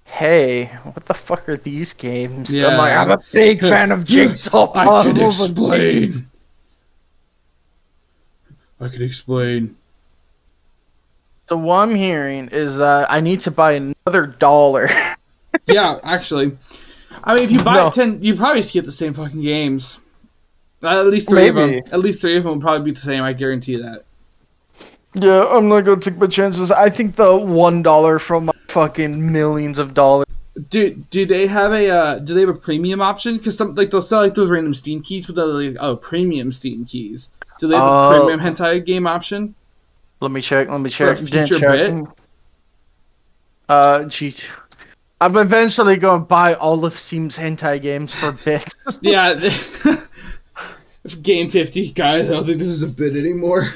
[SPEAKER 2] hey, what the fuck are these games?
[SPEAKER 1] Yeah.
[SPEAKER 2] I'm like, I'm a big fan of Jigsaw
[SPEAKER 1] I can
[SPEAKER 2] puzzles.
[SPEAKER 1] explain. I can explain.
[SPEAKER 2] So what I'm hearing is that I need to buy another $1.
[SPEAKER 1] Yeah, actually. I mean, if you buy
[SPEAKER 2] No.
[SPEAKER 1] 10, you probably just get the same fucking games. At least three of them. At least 3 of them will probably be the same. I guarantee that.
[SPEAKER 2] Yeah, I'm not gonna take my chances. I think the $1 from my fucking millions of dollars.
[SPEAKER 1] Do they have a premium option? Because they'll sell like those random Steam keys, but they're like premium Steam keys. Do they have a premium hentai game option?
[SPEAKER 2] Let me check.
[SPEAKER 1] For a future bit?
[SPEAKER 2] Geez. I'm eventually going to buy all of Steam's hentai games for bits.
[SPEAKER 1] Yeah. Game 50, guys, I don't think this is a bit anymore.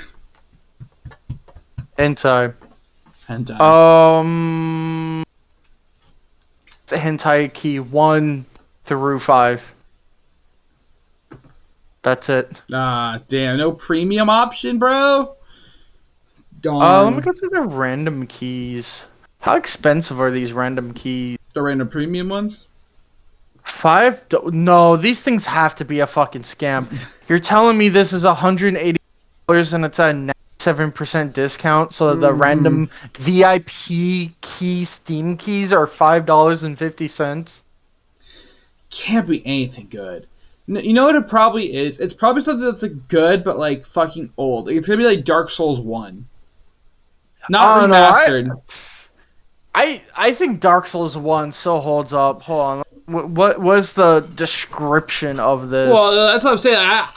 [SPEAKER 2] Hentai.
[SPEAKER 1] Hentai.
[SPEAKER 2] Hentai key 1 through 5. That's it.
[SPEAKER 1] Ah, damn. No premium option, bro? Darn.
[SPEAKER 2] Let me go through the random keys. How expensive are these random keys?
[SPEAKER 1] The random premium ones?
[SPEAKER 2] No, these things have to be a fucking scam. You're telling me this is $180 and it's a 97% discount, so the random VIP key Steam keys are $5.50?
[SPEAKER 1] Can't be anything good. You know what it probably is? It's probably something that's like good, but like fucking old. It's gonna be like Dark Souls 1. Not remastered.
[SPEAKER 2] I think Dark Souls 1 still holds up. Hold on. What was the description of this?
[SPEAKER 1] Well, that's what I'm saying.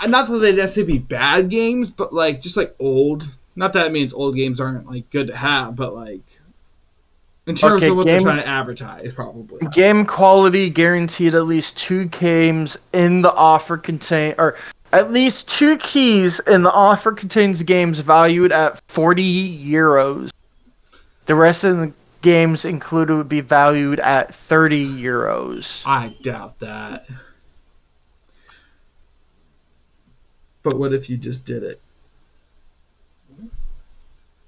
[SPEAKER 1] Not that they necessarily be bad games, but like just like old. Not that it means old games aren't like good to have, but like in terms of what they're trying to advertise, probably.
[SPEAKER 2] Game quality guaranteed. At least 2 games in the offer contain, or at least 2 keys in the offer contains games valued at €40. The rest of the games included would be valued at €30.
[SPEAKER 1] I doubt that. But what if you just did it?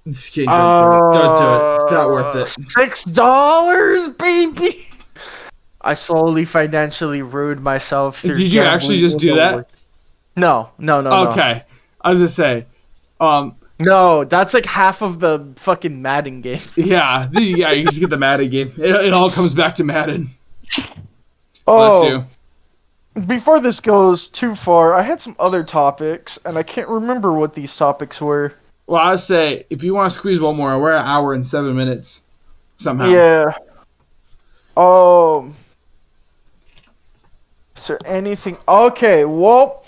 [SPEAKER 1] Just kidding, don't do it. Don't do it. It's not worth it.
[SPEAKER 2] $6, baby! I slowly financially ruined myself.
[SPEAKER 1] Did you actually just do that?
[SPEAKER 2] No.
[SPEAKER 1] Okay. I was gonna say,
[SPEAKER 2] no, that's like half of the fucking Madden game.
[SPEAKER 1] Yeah, you just get the Madden game. It all comes back to Madden.
[SPEAKER 2] Oh,
[SPEAKER 1] Bless you.
[SPEAKER 2] Before this goes too far, I had some other topics, and I can't remember what these topics were.
[SPEAKER 1] Well, I would say, if you want to squeeze one more, we're at 1 hour and 7 minutes. Somehow.
[SPEAKER 2] Yeah. Is there anything? Okay, well,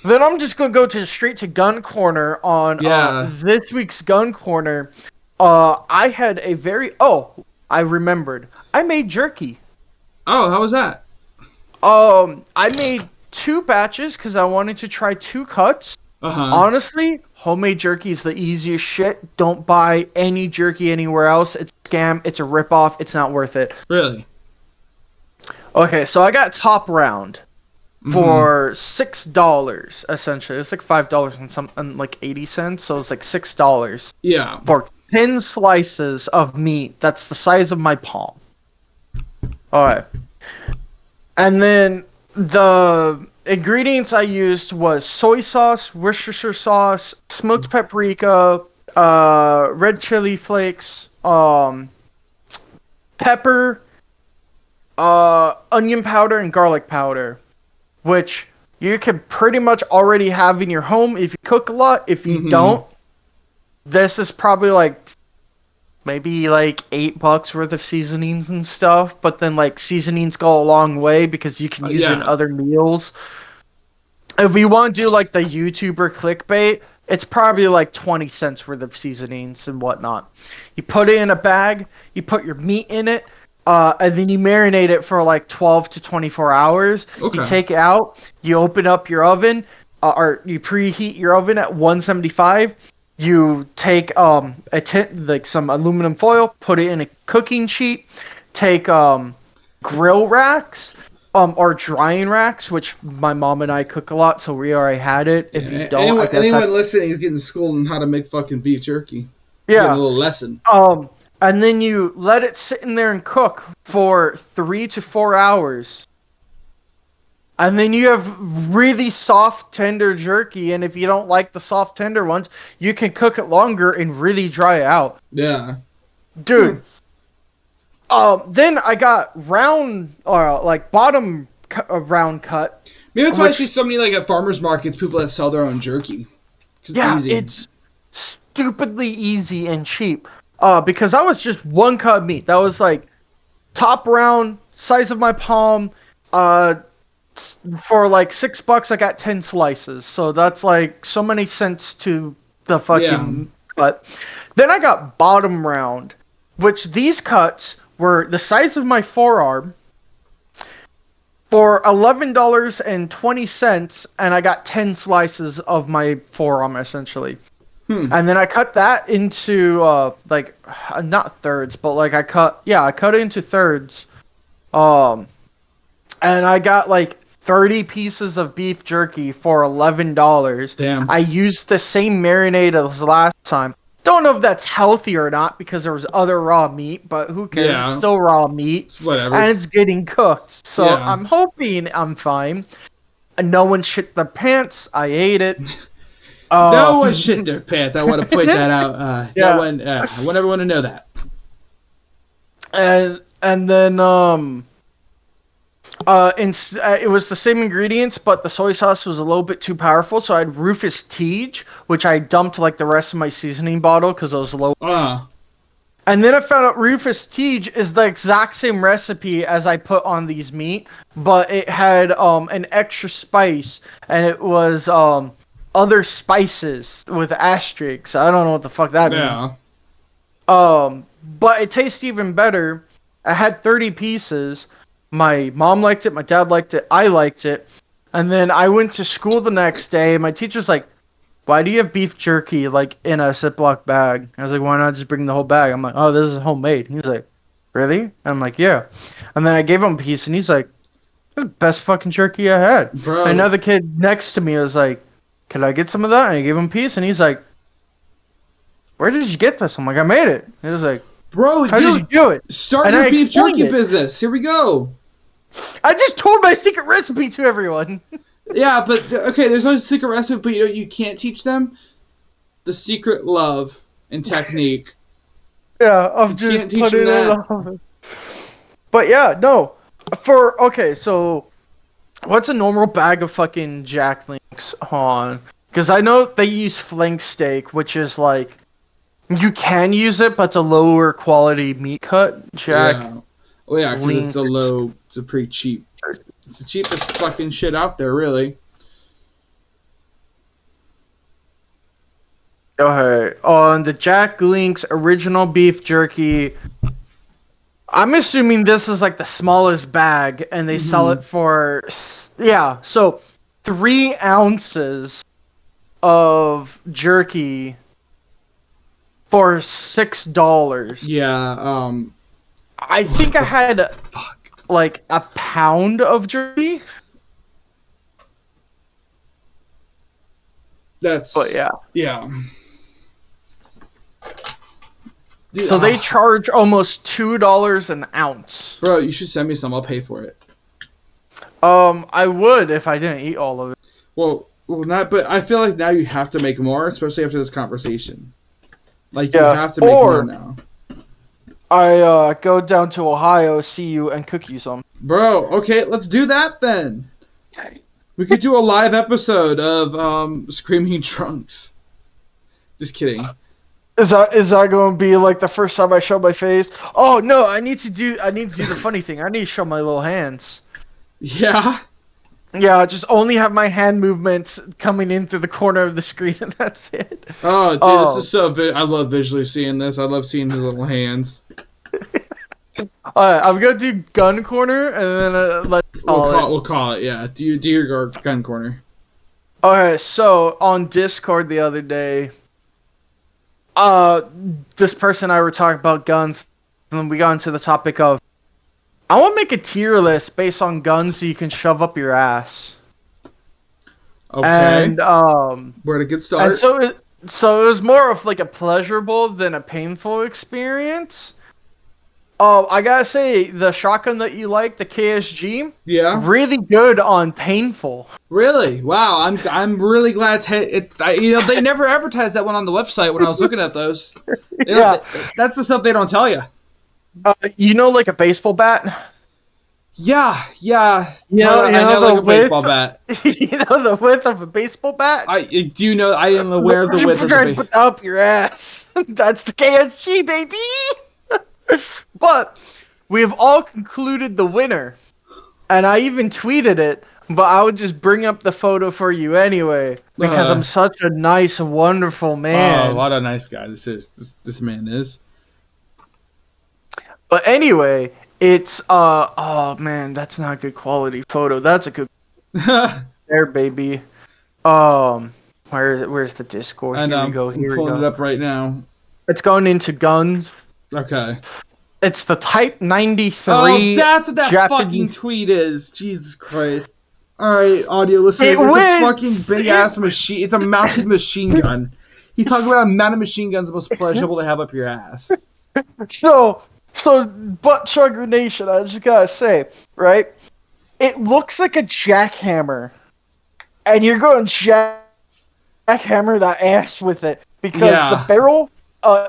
[SPEAKER 2] then I'm just going to go straight to Gun Corner on this week's Gun Corner. I had a I remembered. I made jerky.
[SPEAKER 1] Oh, how was that?
[SPEAKER 2] I made 2 batches because I wanted to try 2 cuts. Honestly, homemade jerky is the easiest shit. Don't buy any jerky anywhere else. It's a scam. It's a ripoff. It's not worth it.
[SPEAKER 1] Really?
[SPEAKER 2] Okay, so I got top round for $6. Essentially, it's like $5 and like 80 cents. So it's like $6.
[SPEAKER 1] Yeah.
[SPEAKER 2] For 10 slices of meat that's the size of my palm. All right. And then the ingredients I used was soy sauce, Worcestershire sauce, smoked paprika, red chili flakes, pepper, onion powder, and garlic powder, which you can pretty much already have in your home if you cook a lot. If you don't, this is probably like maybe like $8 worth of seasonings and stuff, but then like seasonings go a long way because you can use it in other meals. If we want to do like the YouTuber clickbait, it's probably like 20 cents worth of seasonings and whatnot. You put it in a bag, you put your meat in it, and then you marinate it for like 12 to 24 hours. Okay. You take it out, you open up your oven, or you preheat your oven at 175. You take like some aluminum foil, put it in a cooking sheet. Take grill racks, or drying racks, which my mom and I cook a lot, so we already had it. If you don't,
[SPEAKER 1] anyone listening is getting schooled on how to make fucking beef jerky.
[SPEAKER 2] Yeah,
[SPEAKER 1] getting a little lesson.
[SPEAKER 2] And then you let it sit in there and cook for 3 to 4 hours. And then you have really soft, tender jerky, and if you don't like the soft, tender ones, you can cook it longer and really dry it out.
[SPEAKER 1] Yeah.
[SPEAKER 2] Dude. Then I got round, or like bottom round cut.
[SPEAKER 1] Maybe that's why I see so many, like, at farmers markets, people that sell their own jerky.
[SPEAKER 2] Yeah, it's stupidly easy and cheap. Because that was just one cut of meat. That was like top round, size of my palm, for like $6, I got 10 slices. So that's like so many cents to the fucking cut. Then I got bottom round, which these cuts were the size of my forearm for $11.20, and I got 10 slices of my forearm essentially. And then I cut that into like not thirds, but like I cut it into thirds. And I got like 30 pieces of beef jerky for $11.
[SPEAKER 1] Damn.
[SPEAKER 2] I used the same marinade as last time. Don't know if that's healthy or not because there was other raw meat, but who cares?
[SPEAKER 1] Yeah.
[SPEAKER 2] It's still raw meat.
[SPEAKER 1] It's whatever.
[SPEAKER 2] And it's getting cooked. So I'm hoping I'm fine. And no one shit their pants. I ate it.
[SPEAKER 1] No one shit their pants. I want to point that out. No one. I want everyone to know that.
[SPEAKER 2] And then it was the same ingredients, but the soy sauce was a little bit too powerful. So I had Rufus Teej, which I dumped like the rest of my seasoning bottle because it was low. And then I found out Rufus Teej is the exact same recipe as I put on these meat, but it had an extra spice, and it was other spices with asterisks. I don't know what the fuck that means. But it tastes even better. I had 30 pieces. My mom liked it, my dad liked it, I liked it. And then I went to school the next day. My teacher's like, why do you have beef jerky like in a Ziploc bag? I was like, why not just bring the whole bag? I'm like, oh, this is homemade. He's like, really? And I'm like, yeah. And then I gave him a piece, and he's like, this is the best fucking jerky I had.
[SPEAKER 1] Bro.
[SPEAKER 2] And another kid next to me was like, can I get some of that? And I gave him a piece, and he's like, where did you get this? I'm like, I made it. He was like,
[SPEAKER 1] bro,
[SPEAKER 2] how did you do it?
[SPEAKER 1] Start your beef jerky business. Here we go.
[SPEAKER 2] I just told my secret recipe to everyone.
[SPEAKER 1] Yeah, but okay, there's no secret recipe, but you can't teach them the secret love and technique.
[SPEAKER 2] Yeah, of just putting it on. But yeah, no. So what's a normal bag of fucking Jack Links on? Because I know they use flank steak, which is like, you can use it, but it's a lower quality meat cut. Jack.
[SPEAKER 1] Yeah. Oh yeah, because it's a pretty cheap. It's the cheapest fucking shit out there, really.
[SPEAKER 2] Okay, on the Jack Link's original beef jerky, I'm assuming this is like the smallest bag, and they sell it for, so 3 ounces of jerky for $6.
[SPEAKER 1] Yeah,
[SPEAKER 2] I think I had like a pound of jerky.
[SPEAKER 1] But
[SPEAKER 2] yeah. So they charge almost $2 an ounce.
[SPEAKER 1] Bro, you should send me some. I'll pay for it.
[SPEAKER 2] I would if I didn't eat all of it.
[SPEAKER 1] Well, not. But I feel like now you have to make more, especially after this conversation. Like you have to make more now.
[SPEAKER 2] I go down to Ohio, see you, and cook you some.
[SPEAKER 1] Bro, okay, let's do that then. Okay. We could do a live episode of Screaming Drunks. Just kidding.
[SPEAKER 2] Is that going to be like the first time I show my face? Oh no, I need to do the funny thing. I need to show my little hands.
[SPEAKER 1] Yeah.
[SPEAKER 2] Yeah, just only have my hand movements coming in through the corner of the screen, and that's it.
[SPEAKER 1] Oh, dude, this is so. I love visually seeing this. I love seeing his little hands.
[SPEAKER 2] Alright, I'm gonna do gun corner, and then
[SPEAKER 1] we'll call it. Yeah, do your gun corner.
[SPEAKER 2] Okay, so on Discord the other day, this person and I were talking about guns, and then we got into the topic of, I want to make a tier list based on guns you can shove up your ass.
[SPEAKER 1] Okay.
[SPEAKER 2] And
[SPEAKER 1] where to get started?
[SPEAKER 2] And so it was more of like a pleasurable than a painful experience. I gotta say, the shotgun that you like, the KSG, really good on painful.
[SPEAKER 1] Really? Wow, I'm really glad they never advertised that one on the website when I was looking at those. That's the stuff they don't tell you.
[SPEAKER 2] Like a baseball bat?
[SPEAKER 1] Yeah.
[SPEAKER 2] I
[SPEAKER 1] know like a baseball bat.
[SPEAKER 2] You know the width of a baseball bat?
[SPEAKER 1] I do know. I am aware of the width of the baseball bat.
[SPEAKER 2] Up your ass. That's the KSG, baby. But we have all concluded the winner, and I even tweeted it. But I would just bring up the photo for you anyway, because I'm such a nice, wonderful man.
[SPEAKER 1] Oh, what a nice guy this man is.
[SPEAKER 2] But anyway, it's oh man, that's not a good quality photo. That's a good there, baby. Where's the Discord?
[SPEAKER 1] And,
[SPEAKER 2] here we go.
[SPEAKER 1] I'm pulling it up right now.
[SPEAKER 2] It's going into guns.
[SPEAKER 1] Okay.
[SPEAKER 2] It's the Type 93.
[SPEAKER 1] Oh, that's what that
[SPEAKER 2] Japanese
[SPEAKER 1] fucking tweet is. Jesus Christ. Alright, audio listeners. It's a fucking big-ass machine. It's a mounted machine gun. He's talking about a mounted machine gun's the most pleasurable to have up your ass.
[SPEAKER 2] So, Butt Chugger Nation, I just gotta say, right? It looks like a jackhammer. And you're going jackhammer that ass with it. Because the barrel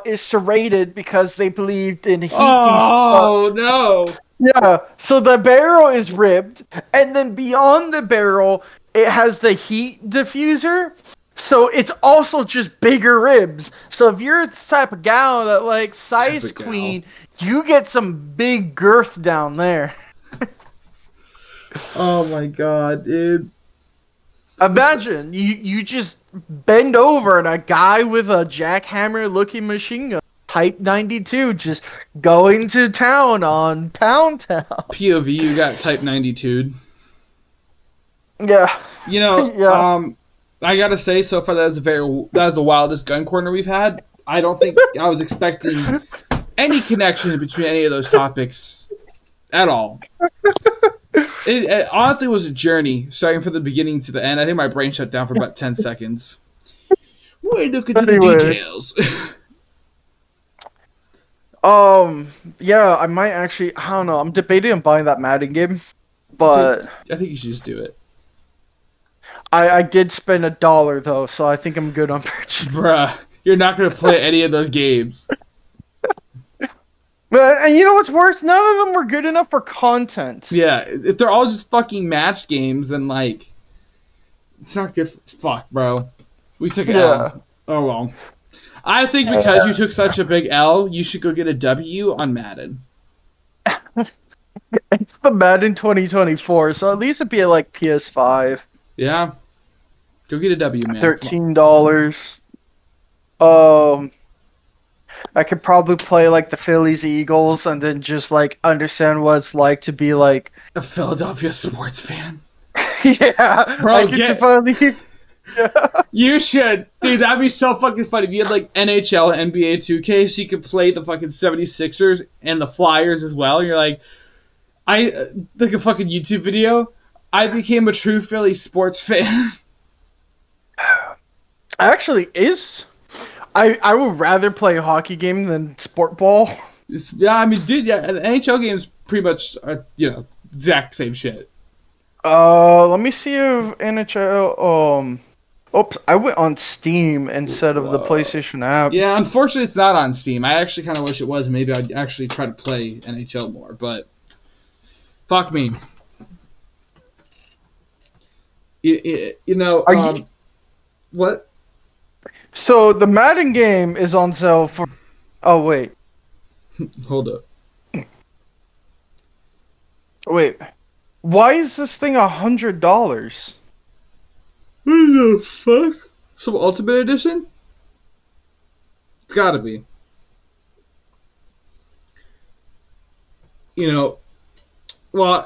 [SPEAKER 2] is serrated because they believed in heat.
[SPEAKER 1] Oh, no.
[SPEAKER 2] Yeah, so the barrel is ribbed, and then beyond the barrel, it has the heat diffuser, so it's also just bigger ribs. So if you're the type of gal that likes size queen, you get some big girth down there.
[SPEAKER 1] Oh my god, dude.
[SPEAKER 2] Imagine, you just bend over and a guy with a jackhammer-looking machine gun, Type 92, just going to town on Pound Town.
[SPEAKER 1] POV, you got Type 92.
[SPEAKER 2] Yeah.
[SPEAKER 1] You know, I gotta say, so far that was the wildest gun corner we've had. I don't think I was expecting any connection between any of those topics at all. It honestly was a journey, starting from the beginning to the end. I think my brain shut down for about 10 seconds. Wait, look at the details.
[SPEAKER 2] Yeah, I might actually, I don't know, I'm debating on buying that Madden game, but
[SPEAKER 1] I think you should just do it.
[SPEAKER 2] I did spend $1 though, so I think I'm good on purchase.
[SPEAKER 1] Bruh, you're not gonna play any of those games.
[SPEAKER 2] And you know what's worse? None of them were good enough for content.
[SPEAKER 1] Yeah, if they're all just fucking match games, then like, it's not good. Fuck, bro. We took an L. Oh well. I think because you took such a big L, you should go get a W on Madden.
[SPEAKER 2] It's the Madden 2024, so at least it'd be like PS5.
[SPEAKER 1] Yeah. Go get a W, man.
[SPEAKER 2] $13. I could probably play like the Phillies Eagles and then just like understand what it's like to be like
[SPEAKER 1] a Philadelphia sports fan.
[SPEAKER 2] Yeah.
[SPEAKER 1] Bro, you should. Dude, that'd be so fucking funny if you had like NHL and NBA 2K so you could play the fucking 76ers and the Flyers as well. You're like, like a fucking YouTube video. I became a true Philly sports fan.
[SPEAKER 2] Actually, I would rather play a hockey game than sport ball.
[SPEAKER 1] Yeah, I mean, dude, yeah, the NHL game's pretty much, exact same shit.
[SPEAKER 2] Let me see if NHL, oops, I went on Steam instead of the PlayStation app.
[SPEAKER 1] Yeah, unfortunately it's not on Steam. I actually kind of wish it was. Maybe I'd actually try to play NHL more, but fuck me. What?
[SPEAKER 2] So the Madden game is on sale for. Oh wait.
[SPEAKER 1] Hold up.
[SPEAKER 2] Wait. Why is this thing $100?
[SPEAKER 1] What the fuck? Some Ultimate Edition? It's gotta be. Well,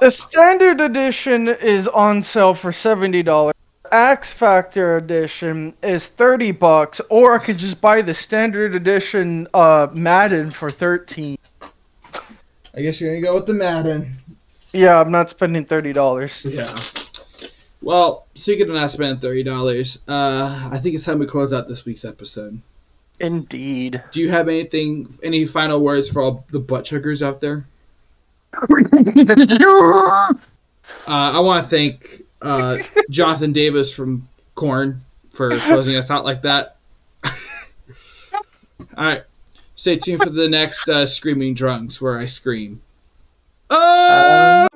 [SPEAKER 2] the Standard Edition is on sale for $70. X Factor edition is $30, or I could just buy the standard edition Madden for $13.
[SPEAKER 1] I guess you're gonna go with the Madden.
[SPEAKER 2] Yeah, I'm not spending $30.
[SPEAKER 1] Yeah. Well, speaking of not spending $30, I think it's time we close out this week's episode.
[SPEAKER 2] Indeed.
[SPEAKER 1] Do you have any final words for all the butt chuggers out there? I want to thank Jonathan Davis from Korn for closing us out like that. Alright. Stay tuned for the next Screaming Drunks where I scream. Oh!